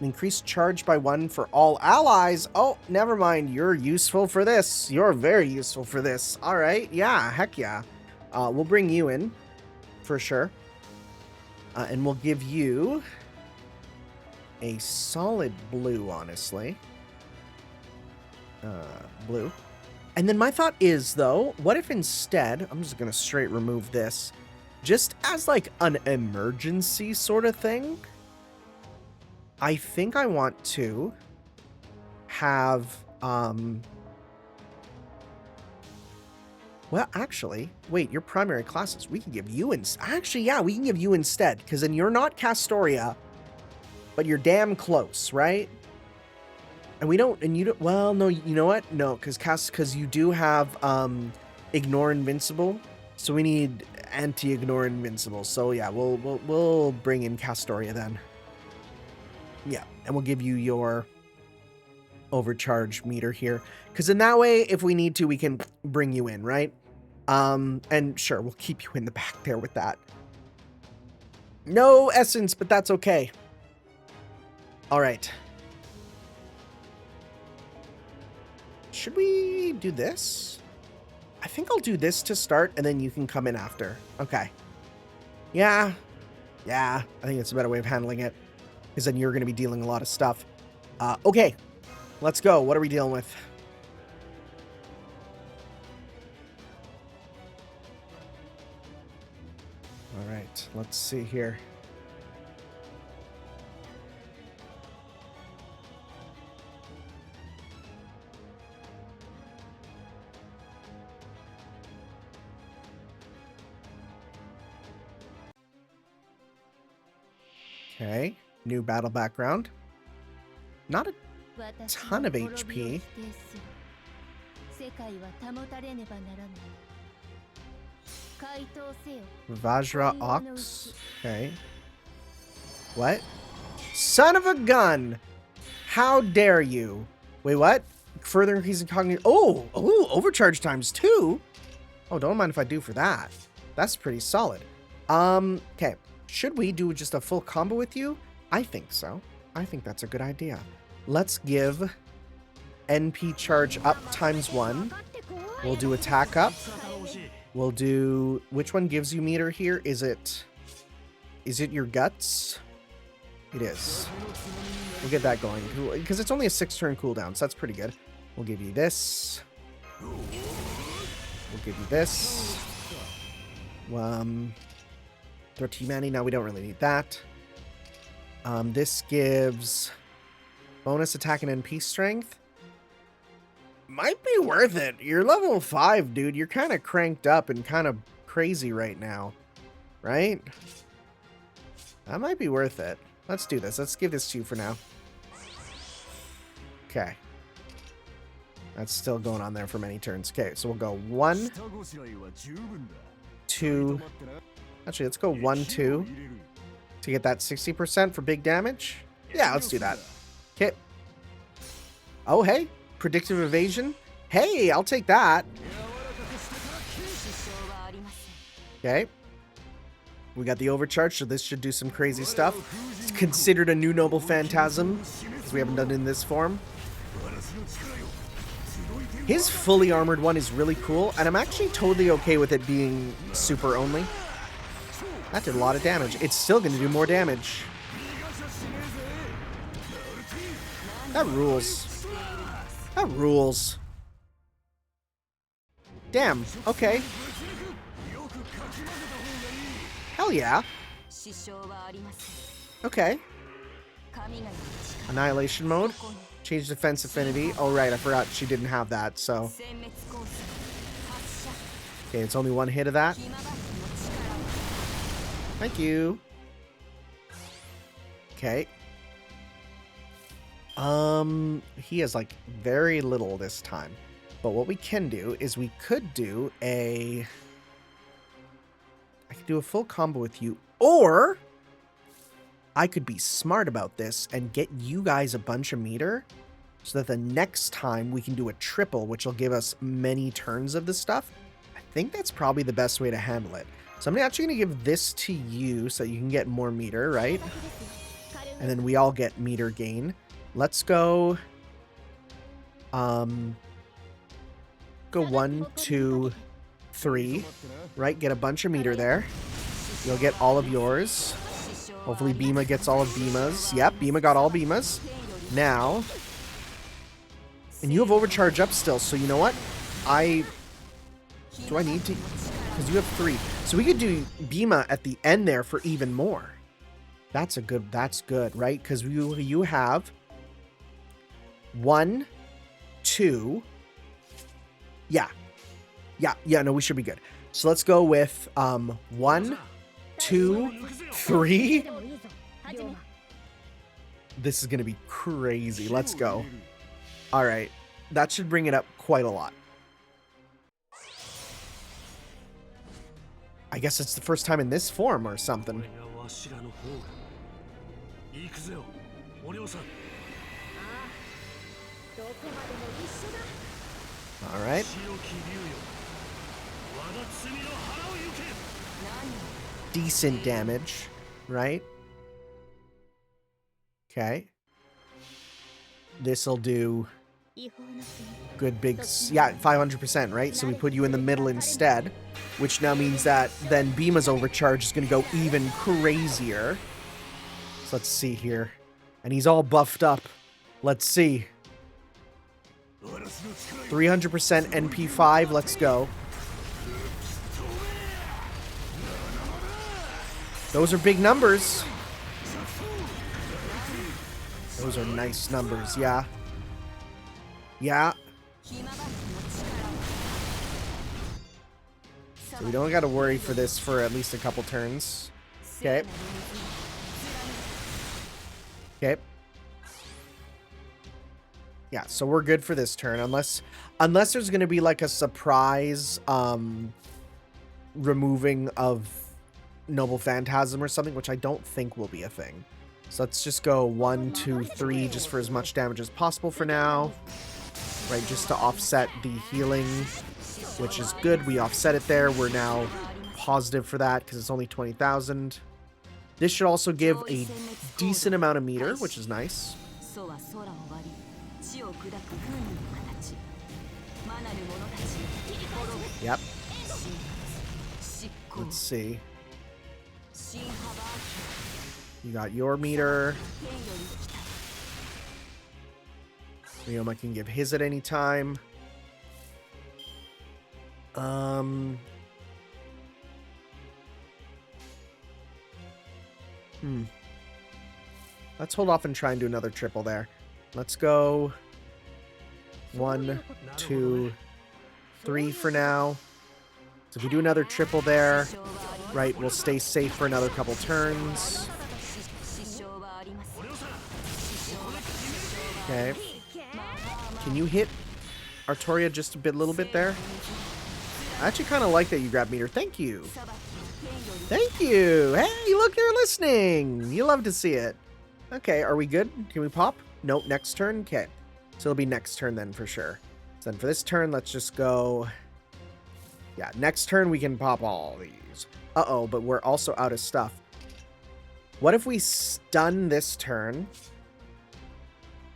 Increase charge by 1 for all allies. Oh, never mind. You're useful for this. You're very useful for this. All right. Yeah, heck yeah. We'll bring you in for sure. And we'll give you a solid blue, honestly. Blue. And then my thought is, though, what if instead, I'm just going to straight remove this, just as like an emergency sort of thing, I think I want to have, Well, actually, wait, your primary classes, we can give you actually, yeah, we can give you instead, because then you're not Castoria, but you're damn close, right? And we don't, and you don't, well, no, you know what? No, because you do have Ignore Invincible, so we need Anti-Ignore Invincible. So yeah, we'll bring in Castoria then. Yeah, and we'll give you your overcharge meter here, because in that way, if we need to, we can bring you in, right? And sure, we'll keep you in the back there with that. No essence, but that's okay. All right. Should we do this? I think I'll do this to start, and then you can come in after. Okay. Yeah. Yeah, I think it's a better way of handling it, because then you're going to be dealing a lot of stuff. Okay. Let's go. What are we dealing with? All right. Let's see here. Okay, new battle background. Not a ton of HP. Vajra Ox. Okay. What? Son of a gun! How dare you? Wait, what? Further increasing cognitive. Oh, overcharge times 2. Oh, don't mind if I do for that. That's pretty solid. Okay. Should we do just a full combo with you? I think so. I think that's a good idea. Let's give NP charge up times 1. We'll do attack up. We'll do... Which one gives you meter here? Is it your guts? It is. We'll get that going. Because it's only a 6-turn cooldown, so that's pretty good. We'll give you this. We'll give you this. 13 mana. Now we don't really need that. This gives bonus attack and NP strength. Might be worth it. You're level 5, dude. You're kind of cranked up and kind of crazy right now. Right? That might be worth it. Let's do this. Let's give this to you for now. Okay. That's still going on there for many turns. Okay, so we'll go 1, 2... Actually, let's go 1, 2 to get that 60% for big damage. Yeah, let's do that. Okay. Oh, hey. Predictive evasion. Hey, I'll take that. Okay. We got the overcharge, so this should do some crazy stuff. It's considered a new noble phantasm, because we haven't done it in this form. His fully armored one is really cool, and I'm actually totally okay with it being super only. That did a lot of damage. It's still going to do more damage. That rules. That rules. Damn. Okay. Hell yeah. Okay. Annihilation mode. Change defense affinity. Oh, right. I forgot she didn't have that, so. Okay, it's only one hit of that. Thank you. Okay. He has like very little this time. But what we can do is we could do I could do a full combo with you, or I could be smart about this and get you guys a bunch of meter so that the next time we can do a triple, which will give us many turns of this stuff. I think that's probably the best way to handle it. So I'm actually going to give this to you so you can get more meter, right? And then we all get meter gain. Let's go... go 1, 2, 3, right? Get a bunch of meter there. You'll get all of yours. Hopefully Bima gets all of Bima's. Yep, Bima got all Bima's. Now... And you have overcharge up still, so you know what? Do I need to... Because you have 3. So we could do Bima at the end there for even more. That's good, right? Because you have 1, 2. Yeah. Yeah, no, we should be good. So let's go with 1, 2, 3. This is gonna be crazy. Let's go. All right, that should bring it up quite a lot. I guess it's the first time in this form or something. All right. Decent damage, right? Okay. This'll do good big, yeah, 500%, right? So we put you in the middle instead, which now means that then Bima's overcharge is going to go even crazier. So let's see here. And he's all buffed up. Let's see. 300% NP5, let's go. Those are big numbers. Those are nice numbers, yeah. Yeah. So we don't got to worry for this for at least a couple turns. Okay. Okay. Yeah, so we're good for this turn, unless there's going to be like a surprise removing of Noble Phantasm or something, which I don't think will be a thing. So let's just go 1, 2, 3, just for as much damage as possible for now. Right, just to offset the healing, which is good. We offset it there. We're now positive for that because it's only 20,000. This should also give a decent amount of meter, which is nice. Yep. Let's see. You got your meter. Ryoma can give his at any time. Let's hold off and try and do another triple there. Let's go 1, 2, 3 for now. So if we do another triple there, right, we'll stay safe for another couple turns. Okay. Can you hit Artoria just a little bit there? I actually kind of like that you grabbed meter. Thank you. Thank you. Hey, look, you're listening. You love to see it. Okay, are we good? Can we pop? Nope, next turn? Okay. So it'll be next turn then for sure. So then for this turn, let's just go... Yeah, next turn we can pop all these. Uh-oh, but we're also out of stuff. What if we stun this turn?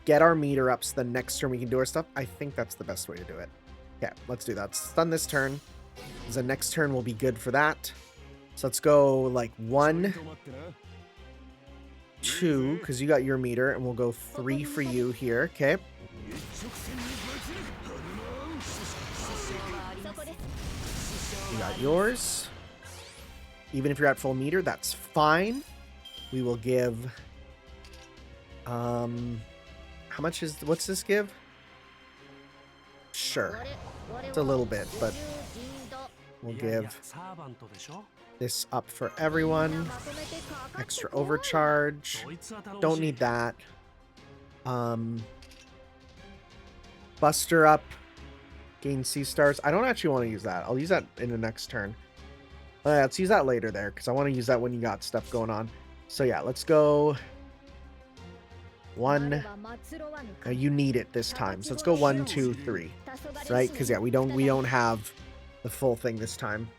Get our meter up so the next turn we can do our stuff? I think that's the best way to do it. Okay, let's do that. Stun this turn. The next turn will be good for that. So let's go like 1, 2, because you got your meter, and we'll go 3 for you here. Okay. You got yours. Even if you're at full meter, that's fine. We will give... how much is... What's this give? Sure. It's a little bit, but we'll give this up for everyone. Extra overcharge. Don't need that. Buster up. Gain C stars. I don't actually want to use that. I'll use that in the next turn. Let's use that later there, because I want to use that when you got stuff going on. So yeah, let's go... 1. You need it this time, so let's go 1, 2, 3, right? Because yeah, we don't have the full thing this time.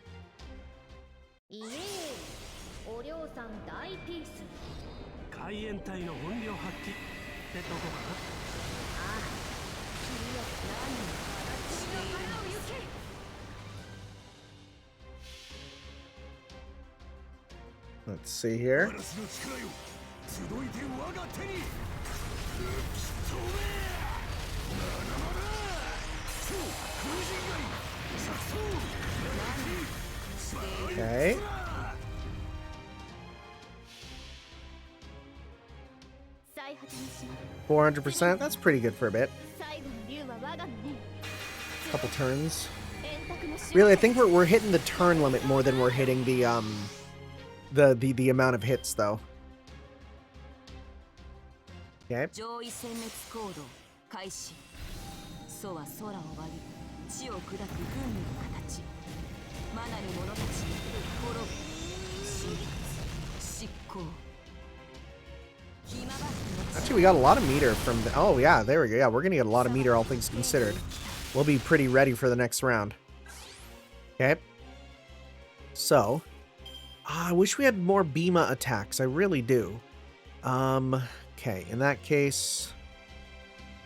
Let's see here. Okay. $400%. That's pretty good for a bit. Couple turns. Really, I think we're hitting the turn limit more than we're hitting the amount of hits, though. Okay. Actually, we got a lot of meter from the... Oh, yeah, there we go. Yeah, we're going to get a lot of meter, all things considered. We'll be pretty ready for the next round. Okay. So, I wish we had more Bima attacks. I really do. Okay, in that case...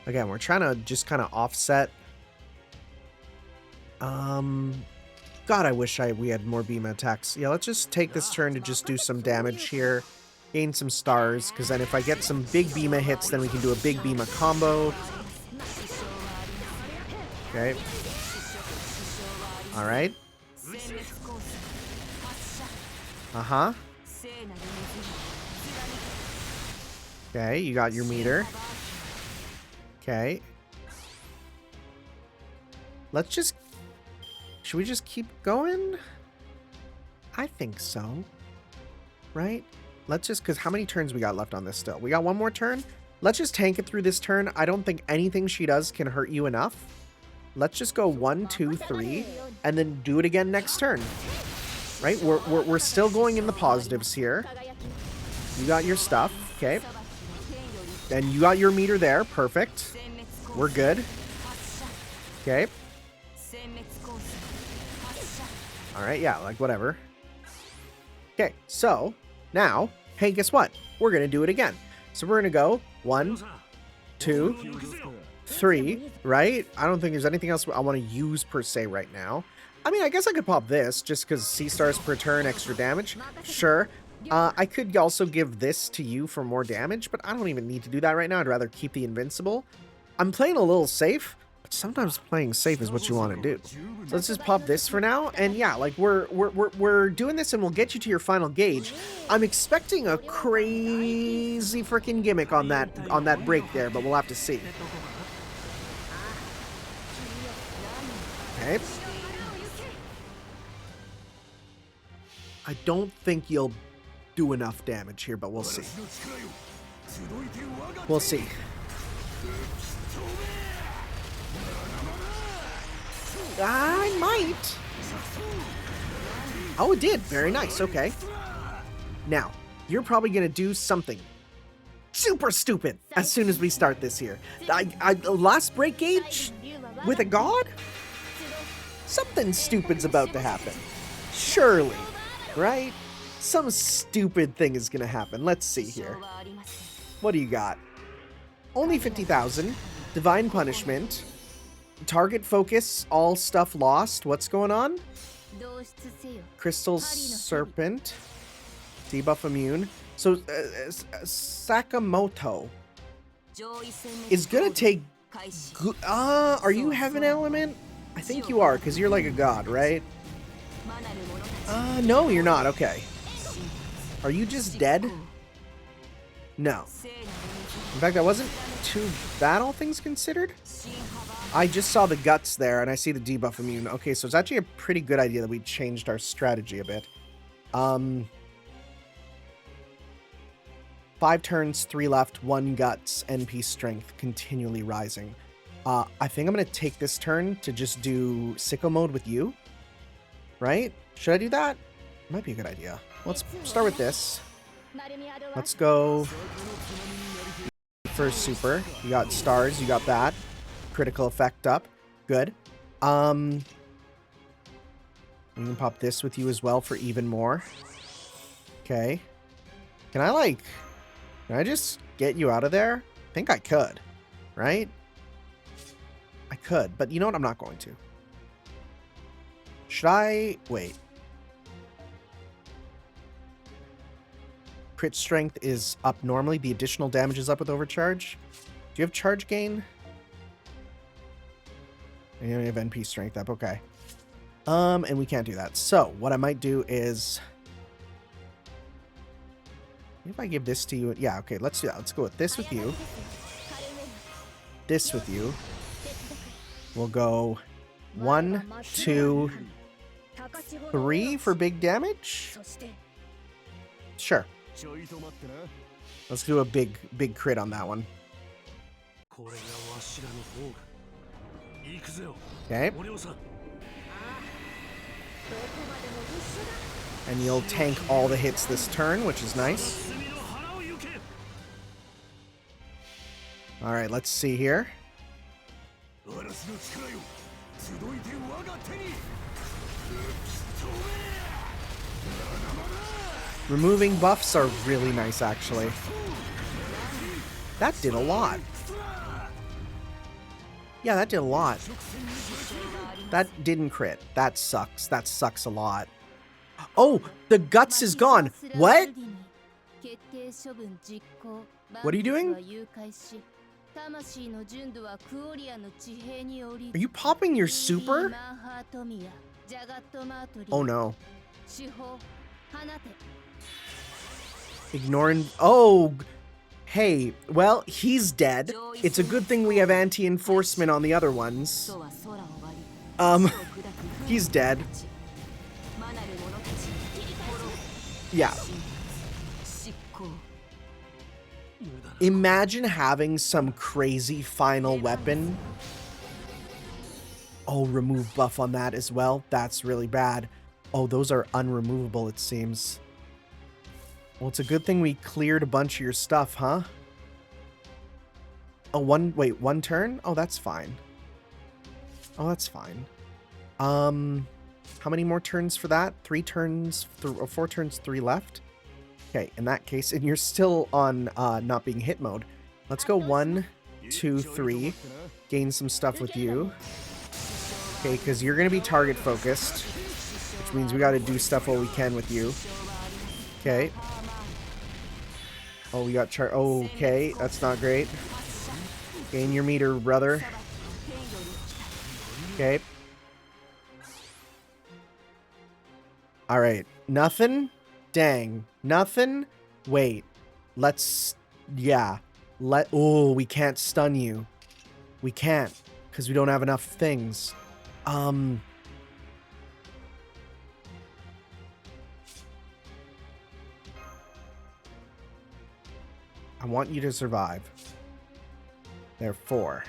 Again, we're trying to just kind of offset. God, I wish we had more Bima attacks. Yeah, let's just take this turn to just do some damage here. Gain some stars, because then if I get some big Bima hits, then we can do a big Bima combo. Okay. Alright. Uh-huh. Okay, you got your meter. Okay. Let's just... Should we just keep going? I think so. Right? Let's just... Because how many turns we got left on this still? We got one more turn? Let's just tank it through this turn. I don't think anything she does can hurt you enough. Let's just go 1, 2, 3, and then do it again next turn. Right? We're still going in the positives here. You got your stuff. Okay. And you got your meter there. Perfect. We're good. Okay. Alright, yeah, like whatever. Okay, so now, hey, guess what? We're going to do it again. So we're going to go 1, 2, 3, right? I don't think there's anything else I want to use per se right now. I mean, I guess I could pop this just because C stars per turn, extra damage. Sure. I could also give this to you for more damage, but I don't even need to do that right now. I'd rather keep the invincible. I'm playing a little safe, but sometimes playing safe is what you want to do. So let's just pop this for now. And yeah, like we're doing this and we'll get you to your final gauge. I'm expecting a crazy freaking gimmick on that break there, but we'll have to see. Okay. I don't think you'll do enough damage here, but we'll see. We'll see. I might. Oh, it did. Very nice. Okay. Now, you're probably going to do something super stupid as soon as we start this here. Last break gauge with a god? Something stupid's about to happen. Surely. Right? Some stupid thing is gonna happen. Let's see here. What do you got? Only 50,000. Divine Punishment. Target focus. All stuff lost. What's going on? Crystal Serpent. Debuff immune. So, Sakamoto is gonna take... are you Heaven Element? I think you are, because you're like a god, right? No, you're not. Okay. Are you just dead? No. In fact, that wasn't too bad, all things considered. I just saw the guts there, and I see the debuff immune. Okay, so it's actually a pretty good idea that we changed our strategy a bit. 5 turns, 3 left, 1 guts, NP strength, continually rising. I think I'm going to take this turn to just do sicko mode with you. Right? Should I do that? Might be a good idea. Let's start with this. Let's go first super. You got stars, you got that. Critical effect up. Good. We can pop this with you as well for even more. Okay. Can I just get you out of there? I think I could. Right? I could, but you know what? I'm not going to. Should I... Wait. Crit strength is up normally. The additional damage is up with overcharge. Do you have charge gain? You have NP strength up. Okay. And we can't do that. So, what I might do is... If I give this to you... Yeah, okay, let's do that. Let's go with this with you. This with you. We'll go 1, 2, 3 for big damage? Sure. Let's do a big crit on that one. Okay. And you'll tank all the hits this turn, which is nice. Alright, let's see here. Removing buffs are really nice, actually. That did a lot. Yeah, that did a lot. That didn't crit. That sucks. That sucks a lot. Oh, the guts is gone. What? What are you doing? Are you popping your super? Oh no. Ignoring. Oh, hey. Well, he's dead. It's a good thing we have anti-enforcement on the other ones. He's dead. Yeah. Imagine having some crazy final weapon. Oh, remove buff on that as well. That's really bad. Oh, those are unremovable, it seems. Well, it's a good thing we cleared a bunch of your stuff, huh? Oh, one turn? Oh, that's fine. Oh, that's fine. How many more turns for that? 3 turns, or 4 turns, 3 left? Okay, in that case, and you're still on not being hit mode. Let's go 1, 2, 3. Gain some stuff with you. Okay, because you're going to be target focused, which means we got to do stuff while we can with you. Okay. Oh, we got okay, that's not great. Gain your meter, brother. Okay. Alright. Nothing? Dang. Nothing? Wait. Let's... Yeah. Oh, we can't stun you. We can't. Because we don't have enough things. I want you to survive. Therefore.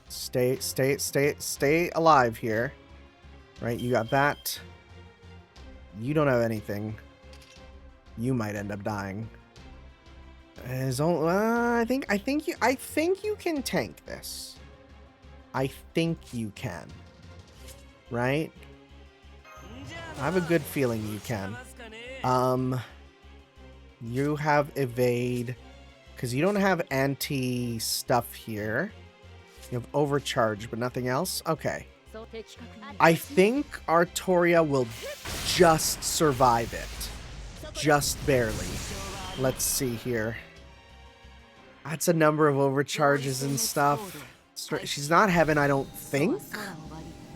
Stay alive here. Right, you got that. You don't have anything. You might end up dying. I think you can tank this. I think you can. Right? I have a good feeling you can. You have evade because you don't have anti stuff here. You have overcharge, but nothing else. Okay. I think Artoria will just survive it. Just barely. Let's see here. That's a number of overcharges and stuff. She's not heaven, I don't think.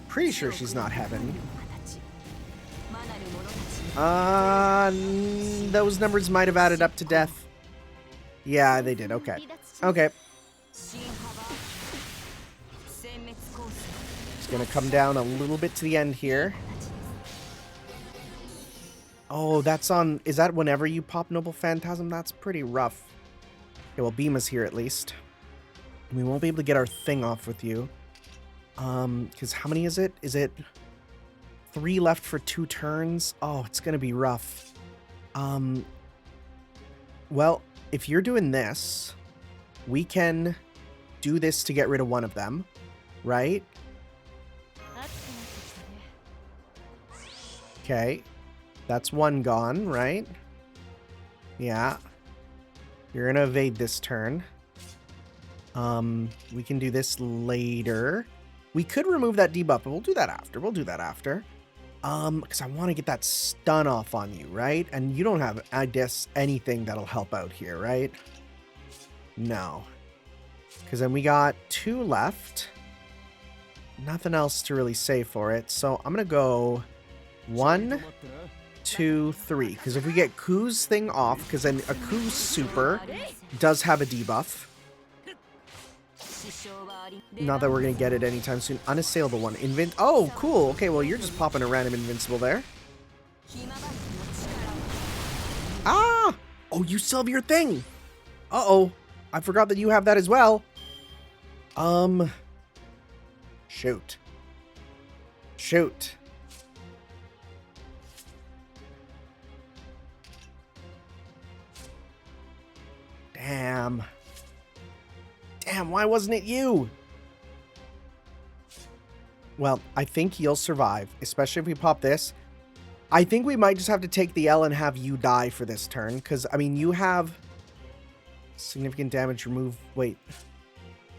Pretty sure she's not heaven. Those numbers might have added up to death. Yeah, they did. Okay. Okay. It's gonna come down a little bit to the end here. Oh, that's on... Is that whenever you pop Noble Phantasm? That's pretty rough. Okay, well, Bima's here at least. We won't be able to get our thing off with you. Because how many is it? Is it 3 left for 2 turns? Oh, it's gonna be rough. Well, if you're doing this, we can do this to get rid of one of them, right? Okay. That's one gone, right? Yeah. You're gonna evade this turn. We can do this later. We could remove that debuff, but we'll do that after. Because I want to get that stun off on you, right? And you don't have, I guess, anything that'll help out here, right? No. Because then we got 2 left. Nothing else to really say for it. So I'm going to go 1, 2, 3. Because if we get Ku's thing off, because then a Ku's super does have a debuff. Not that we're gonna get it anytime soon. Unassailable one. Oh, cool. Okay, well, you're just popping a random invincible there. Ah! Oh, you still have your thing. Uh-oh. I forgot that you have that as well. Shoot. Shoot. Damn. Damn, why wasn't it you? Well, I think you'll survive, especially if we pop this. I think we might just have to take the L and have you die for this turn, because, I mean, you have significant damage, wait.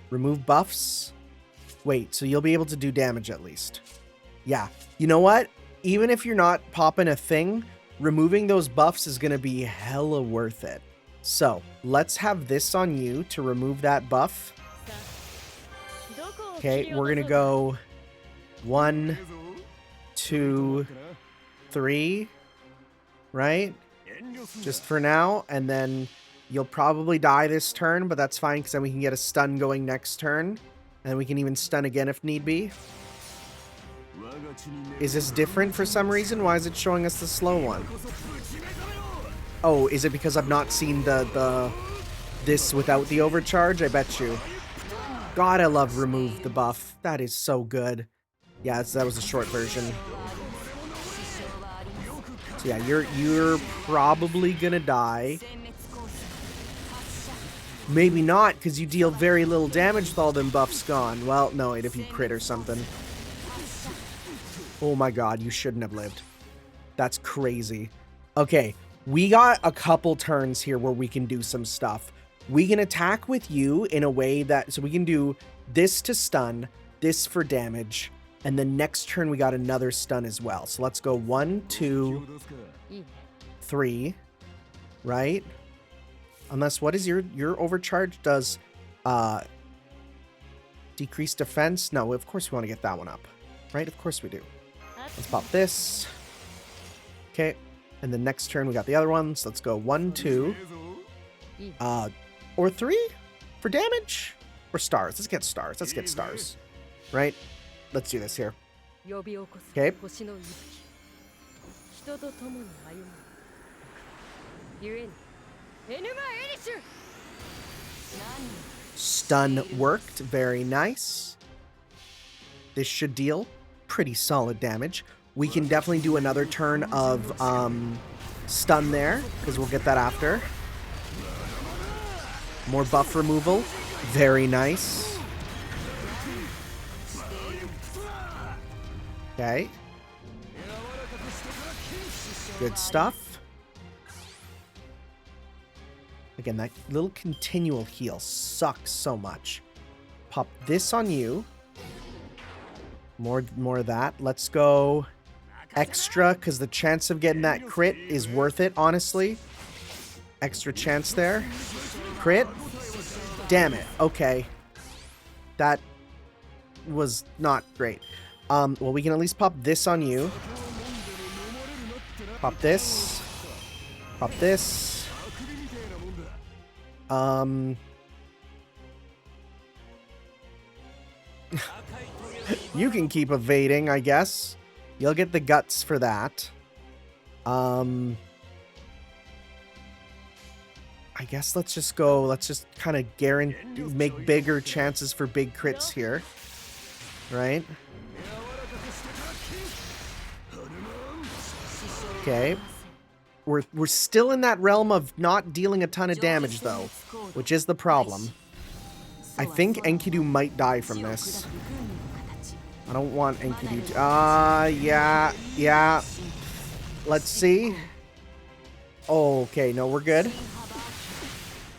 Remove buffs? Wait, so you'll be able to do damage at least. Yeah. You know what? Even if you're not popping a thing, removing those buffs is going to be hella worth it. So, let's have this on you to remove that buff. Okay, we're going to go 1, 2, 3, right? Just for now, and then you'll probably die this turn, but that's fine because then we can get a stun going next turn, and then we can even stun again if need be. Is this different for some reason? Why is it showing us the slow one? Oh, is it because I've not seen this without the overcharge? I bet you. God, I love remove the buff. That is so good. Yeah, that was a short version. So yeah, you're probably gonna die. Maybe not, because you deal very little damage with all them buffs gone. Well, no, if you crit or something. Oh my god, you shouldn't have lived. That's crazy. Okay, we got a couple turns here where we can do some stuff. We can attack with you in a way that... So we can do this to stun, this for damage, and then next turn we got another stun as well. So let's go 1, 2, 3, right? Unless, what is your overcharge does decrease defense? No, of course we want to get that one up, right? Of course we do. Let's pop this. Okay, and the next turn we got the other ones. Let's go 1, 2, or 3 for damage, or stars. Let's get stars. Let's get stars, right? Let's do this here. Okay. Stun worked. Very nice. This should deal pretty solid damage. We can definitely do another turn of stun there, because we'll get that after. More buff removal. Very nice. Okay. Good stuff. Again, that little continual heal sucks so much. Pop this on you. More of that. Let's go extra, because the chance of getting that crit is worth it, honestly. Extra chance there. Crit. Damn it. Okay. That was not great. Well, we can at least pop this on you. Pop this. Pop this. You can keep evading, I guess. You'll get the guts for that. I guess let's just kind of make bigger chances for big crits here. Right? Okay. We're still in that realm of not dealing a ton of damage, though, which is the problem. I think Enkidu might die from this. I don't want Enkidu to... yeah. Let's see. Oh, okay, no, we're good.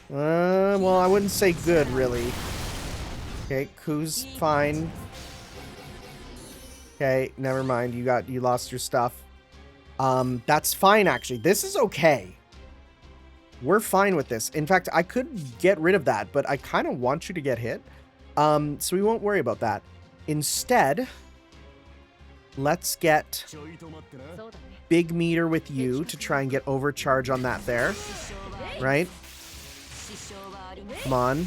Well, I wouldn't say good, really. Okay, Ku's fine. Okay, never mind. You lost your stuff. That's fine, actually. This is okay. We're fine with this. In fact, I could get rid of that, but I kind of want you to get hit. So we won't worry about that. Instead, let's get big meter with you to try and get overcharge on that there. Right? Come on.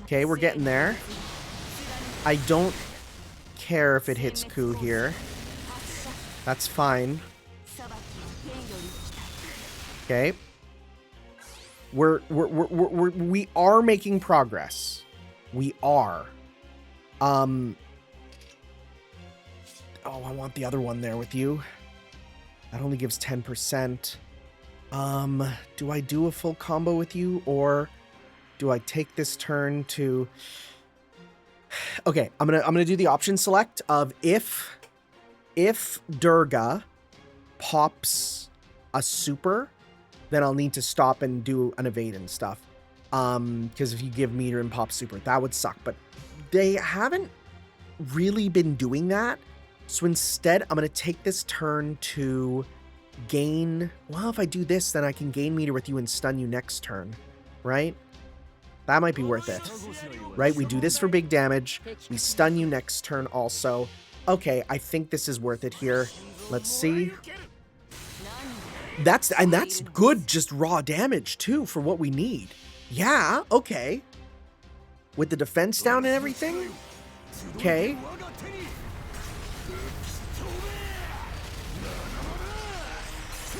Okay, we're getting there. I don't care if it hits Ku here. That's fine. Okay. We are making progress. We are. Oh, I want the other one there with you. That only gives 10%. Do I do a full combo with you, or do I take this turn to... Okay, I'm gonna do the option select of if Durga pops a super, then I'll need to stop and do an evade and stuff. Because if you give meter and pop super, that would suck. But they haven't really been doing that. So instead, I'm gonna take this turn to gain... Well, if I do this, then I can gain meter with you and stun you next turn, right? That might be worth it, right? We do this for big damage. We stun you next turn also. Okay, I think this is worth it here. Let's see. That's good, just raw damage too for what we need. Yeah, okay. With the defense down and everything. Okay.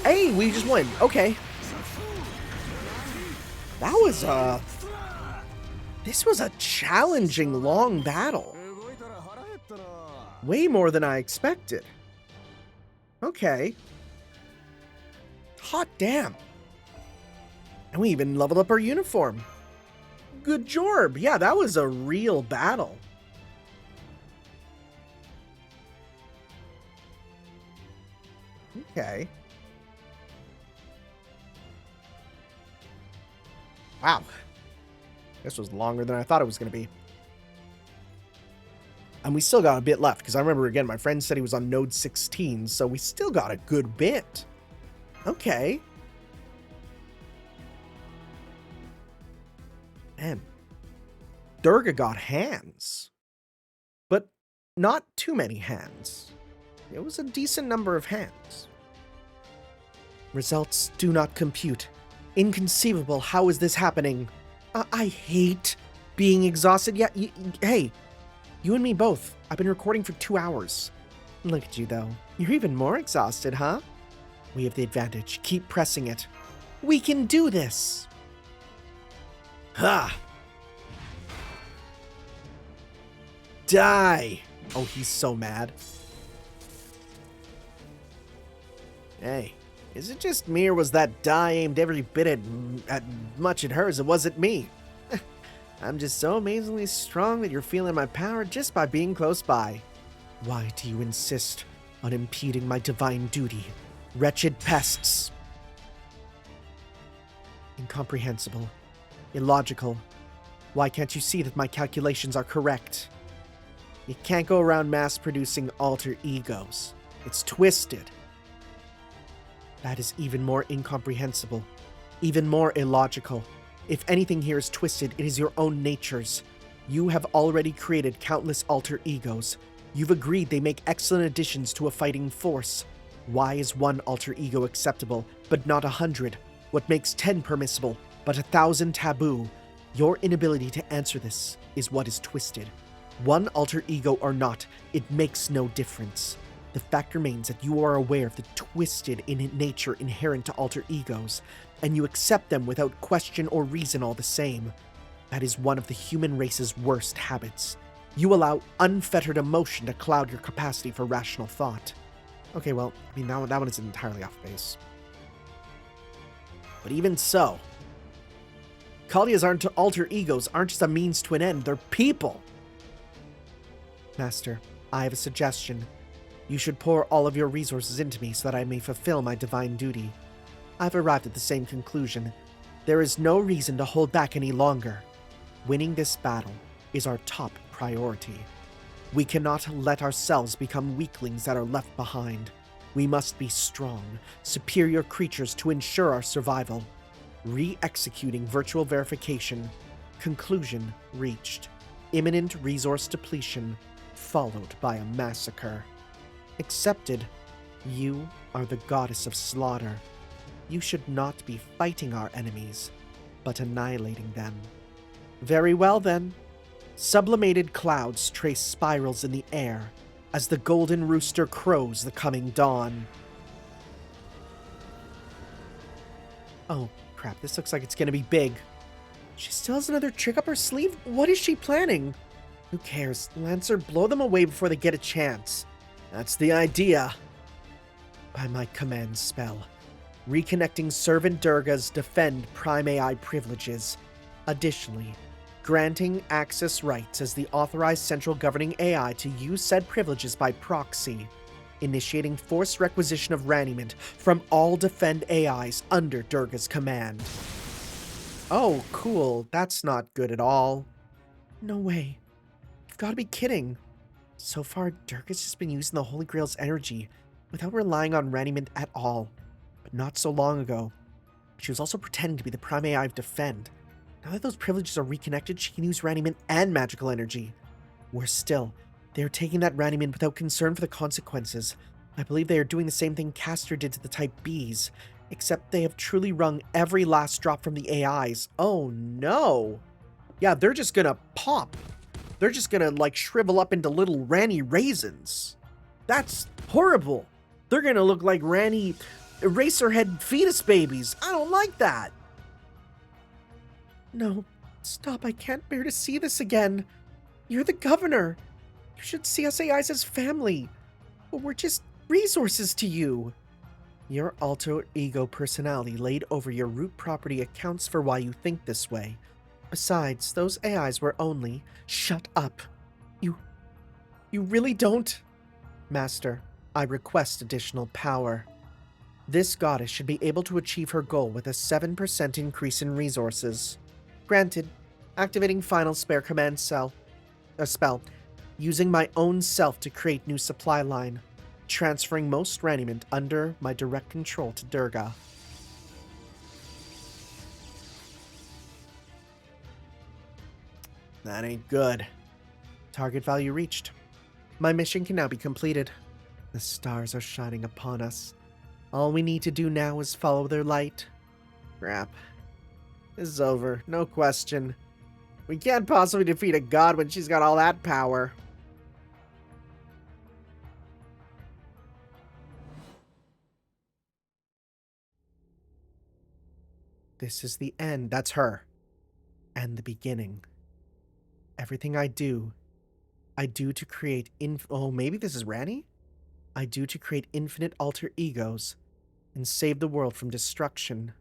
Hey, we just won. Okay. That was this was a challenging long battle. Way more than I expected. Okay. Hot damn. And we even leveled up our uniform. Good job. Yeah, that was a real battle. Okay. Wow. This was longer than I thought it was going to be. And we still got a bit left, because I remember, again, my friend said he was on node 16, so we still got a good bit. Okay. Man. Durga got hands. But not too many hands. It was a decent number of hands. Results do not compute. Inconceivable. How is this happening? I hate being exhausted. Yeah, hey, you and me both. I've been recording for 2 hours. Look at you, though. You're even more exhausted, huh? We have the advantage. Keep pressing it. We can do this. Ha! Die! Oh, he's so mad. Hey. Is it just me, or was that die aimed every bit at much at her as it was at me? I'm just so amazingly strong that you're feeling my power just by being close by. Why do you insist on impeding my divine duty, wretched pests? Incomprehensible. Illogical. Why can't you see that my calculations are correct? You can't go around mass-producing alter egos. It's twisted. That is even more incomprehensible, even more illogical. If anything here is twisted, it is your own natures. You have already created countless alter egos. You've agreed they make excellent additions to a fighting force. Why is one alter ego acceptable, but not 100? What makes 10 permissible, but 1,000 taboo? Your inability to answer this is what is twisted. One alter ego or not, it makes no difference. The fact remains that you are aware of the twisted in nature inherent to alter egos, and you accept them without question or reason all the same. That is one of the human race's worst habits. You allow unfettered emotion to cloud your capacity for rational thought. Okay, well, I mean, that one is entirely off base. But even so, Kalia's alter egos aren't just a means to an end, they're people! Master, I have a suggestion. You should pour all of your resources into me so that I may fulfill my divine duty. I've arrived at the same conclusion. There is no reason to hold back any longer. Winning this battle is our top priority. We cannot let ourselves become weaklings that are left behind. We must be strong, superior creatures to ensure our survival. Re-executing virtual verification. Conclusion reached. Imminent resource depletion, followed by a massacre. Accepted. You are the goddess of slaughter. You should not be fighting our enemies. but annihilating them. Very well then. Sublimated clouds trace spirals in the air as the golden rooster crows the coming dawn. Oh, crap, this looks like it's gonna be big. She still has another trick up her sleeve? What is she planning? Who cares? Lancer, blow them away before they get a chance. That's the idea. By my command spell, reconnecting Servant Durga's Defend Prime AI privileges. Additionally, granting access rights as the authorized central governing AI to use said privileges by proxy. Initiating forced requisition of Rani-XII from all Defend AIs under Durga's command. Oh, cool. That's not good at all. No way. You've got to be kidding. So far, Durga's just been using the Holy Grail's energy without relying on Rani-XII at all. But not so long ago, she was also pretending to be the Prime AI of Defend. Now that those privileges are reconnected, she can use Rani-XII and magical energy. Worse still, they are taking that Rani-XII without concern for the consequences. I believe they are doing the same thing Castor did to the Type Bs, except they have truly wrung every last drop from the AIs. Oh no! Yeah, they're just gonna pop. They're just gonna, like, shrivel up into little Rani raisins. That's horrible. They're gonna look like Rani Eraserhead fetus babies. I don't like that. No, stop. I can't bear to see this again. You're the governor. You should see us AIs as family. But we're just resources to you. Your alter ego personality laid over your root property accounts for why you think this way. Besides, those AIs were only... Shut up. You really don't? Master, I request additional power. This goddess should be able to achieve her goal with a 7% increase in resources. Granted. Activating final spare command spell. Using my own self to create new supply line. Transferring most Rani-XII under my direct control to Durga. That ain't good. Target value reached. My mission can now be completed. The stars are shining upon us. All we need to do now is follow their light. Crap. This is over, no question. We can't possibly defeat a god when she's got all that power. This is the end. That's her. And the beginning. Everything I do to create oh, maybe this is Rani? I do to create infinite alter egos and save the world from destruction.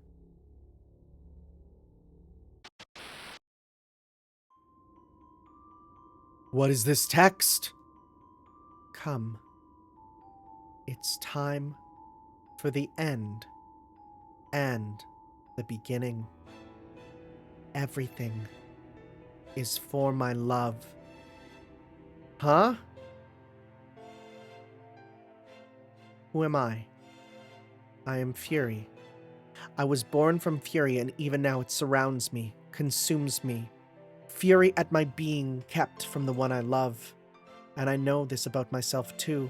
What is this text? Come. It's time for the end and the beginning. Everything is for my love. Huh? Who am I? I am Fury. I was born from Fury, and even now it surrounds me, consumes me. Fury at my being kept from the one I love. And I know this about myself too.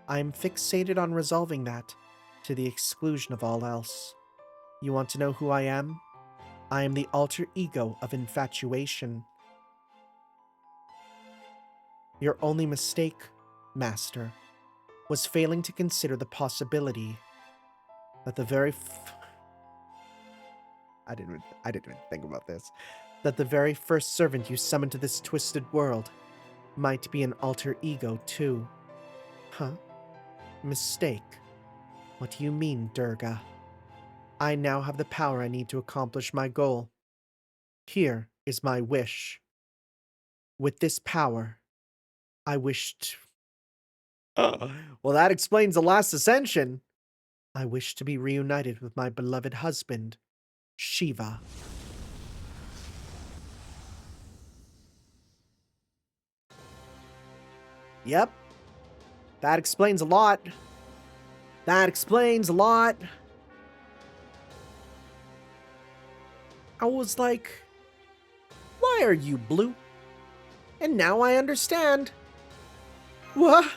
I am fixated on resolving that, to the exclusion of all else. You want to know who I am? I am the alter ego of infatuation. Your only mistake, Master, was failing to consider the possibility that the very I didn't even think about this. That the very first servant you summoned to this twisted world might be an alter ego too. Huh? Mistake. What do you mean, Durga? I now have the power I need to accomplish my goal. Here is my wish. With this power, I wished... well, that explains the last ascension. I wish to be reunited with my beloved husband, Shiva. Yep. That explains a lot. That explains a lot. I was like, why are you blue? And now I understand. What?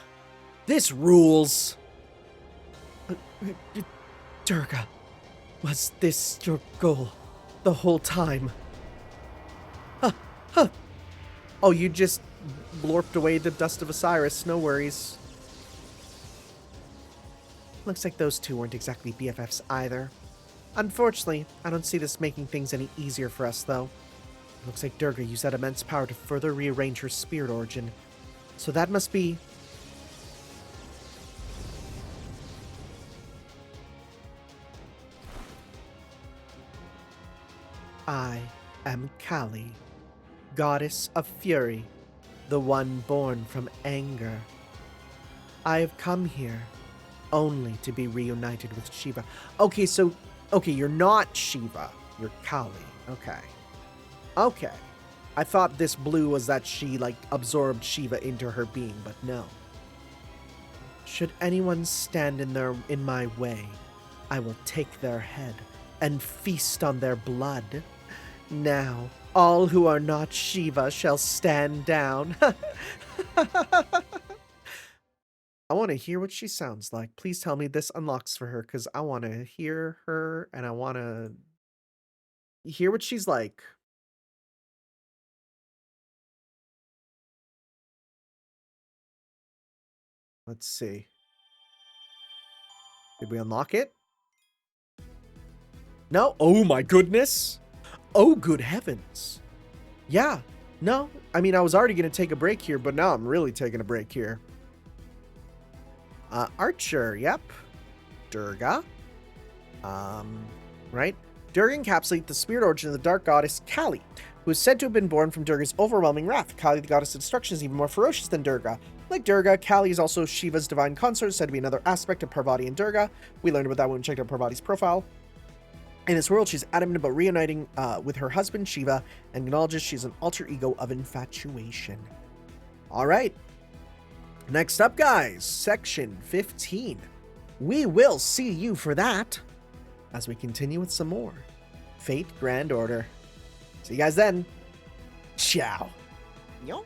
This rules. Durga, was this your goal? the whole time. Huh, huh. Oh, you just blorped away the dust of Osiris. No worries. Looks like those two weren't exactly BFFs either. Unfortunately, I don't see this making things any easier for us, though. Looks like Durga used that immense power to further rearrange her spirit origin. So that must be... I am Kali, goddess of fury, the one born from anger. I have come here only to be reunited with Shiva. Okay, so... Okay, you're not Shiva. You're Kali. Okay. Okay. I thought this blue was that she, like, absorbed Shiva into her being, but no. Should anyone stand in my way, I will take their head and feast on their blood. Now, all who are not Shiva shall stand down. I want to hear what she sounds like. Please tell me this unlocks for her, because I want to hear her, and I want to hear what she's like. Let's see. Did we unlock it? No? Oh my goodness! Oh, good heavens. Yeah. No. I mean, I was already going to take a break here, but now I'm really taking a break here. Archer. Yep. Durga. Right? Durga encapsulates the spirit origin of the dark goddess Kali, who is said to have been born from Durga's overwhelming wrath. Kali, the goddess of destruction, is even more ferocious than Durga. Like Durga, Kali is also Shiva's divine consort, said to be another aspect of Parvati and Durga. We learned about that when we checked out Parvati's profile. In this world, she's adamant about reuniting with her husband, Shiva, and acknowledges she's an alter ego of infatuation. All right. Next up, guys, section 15. We will see you for that as we continue with some more Fate Grand Order. See you guys then. Ciao. Yo.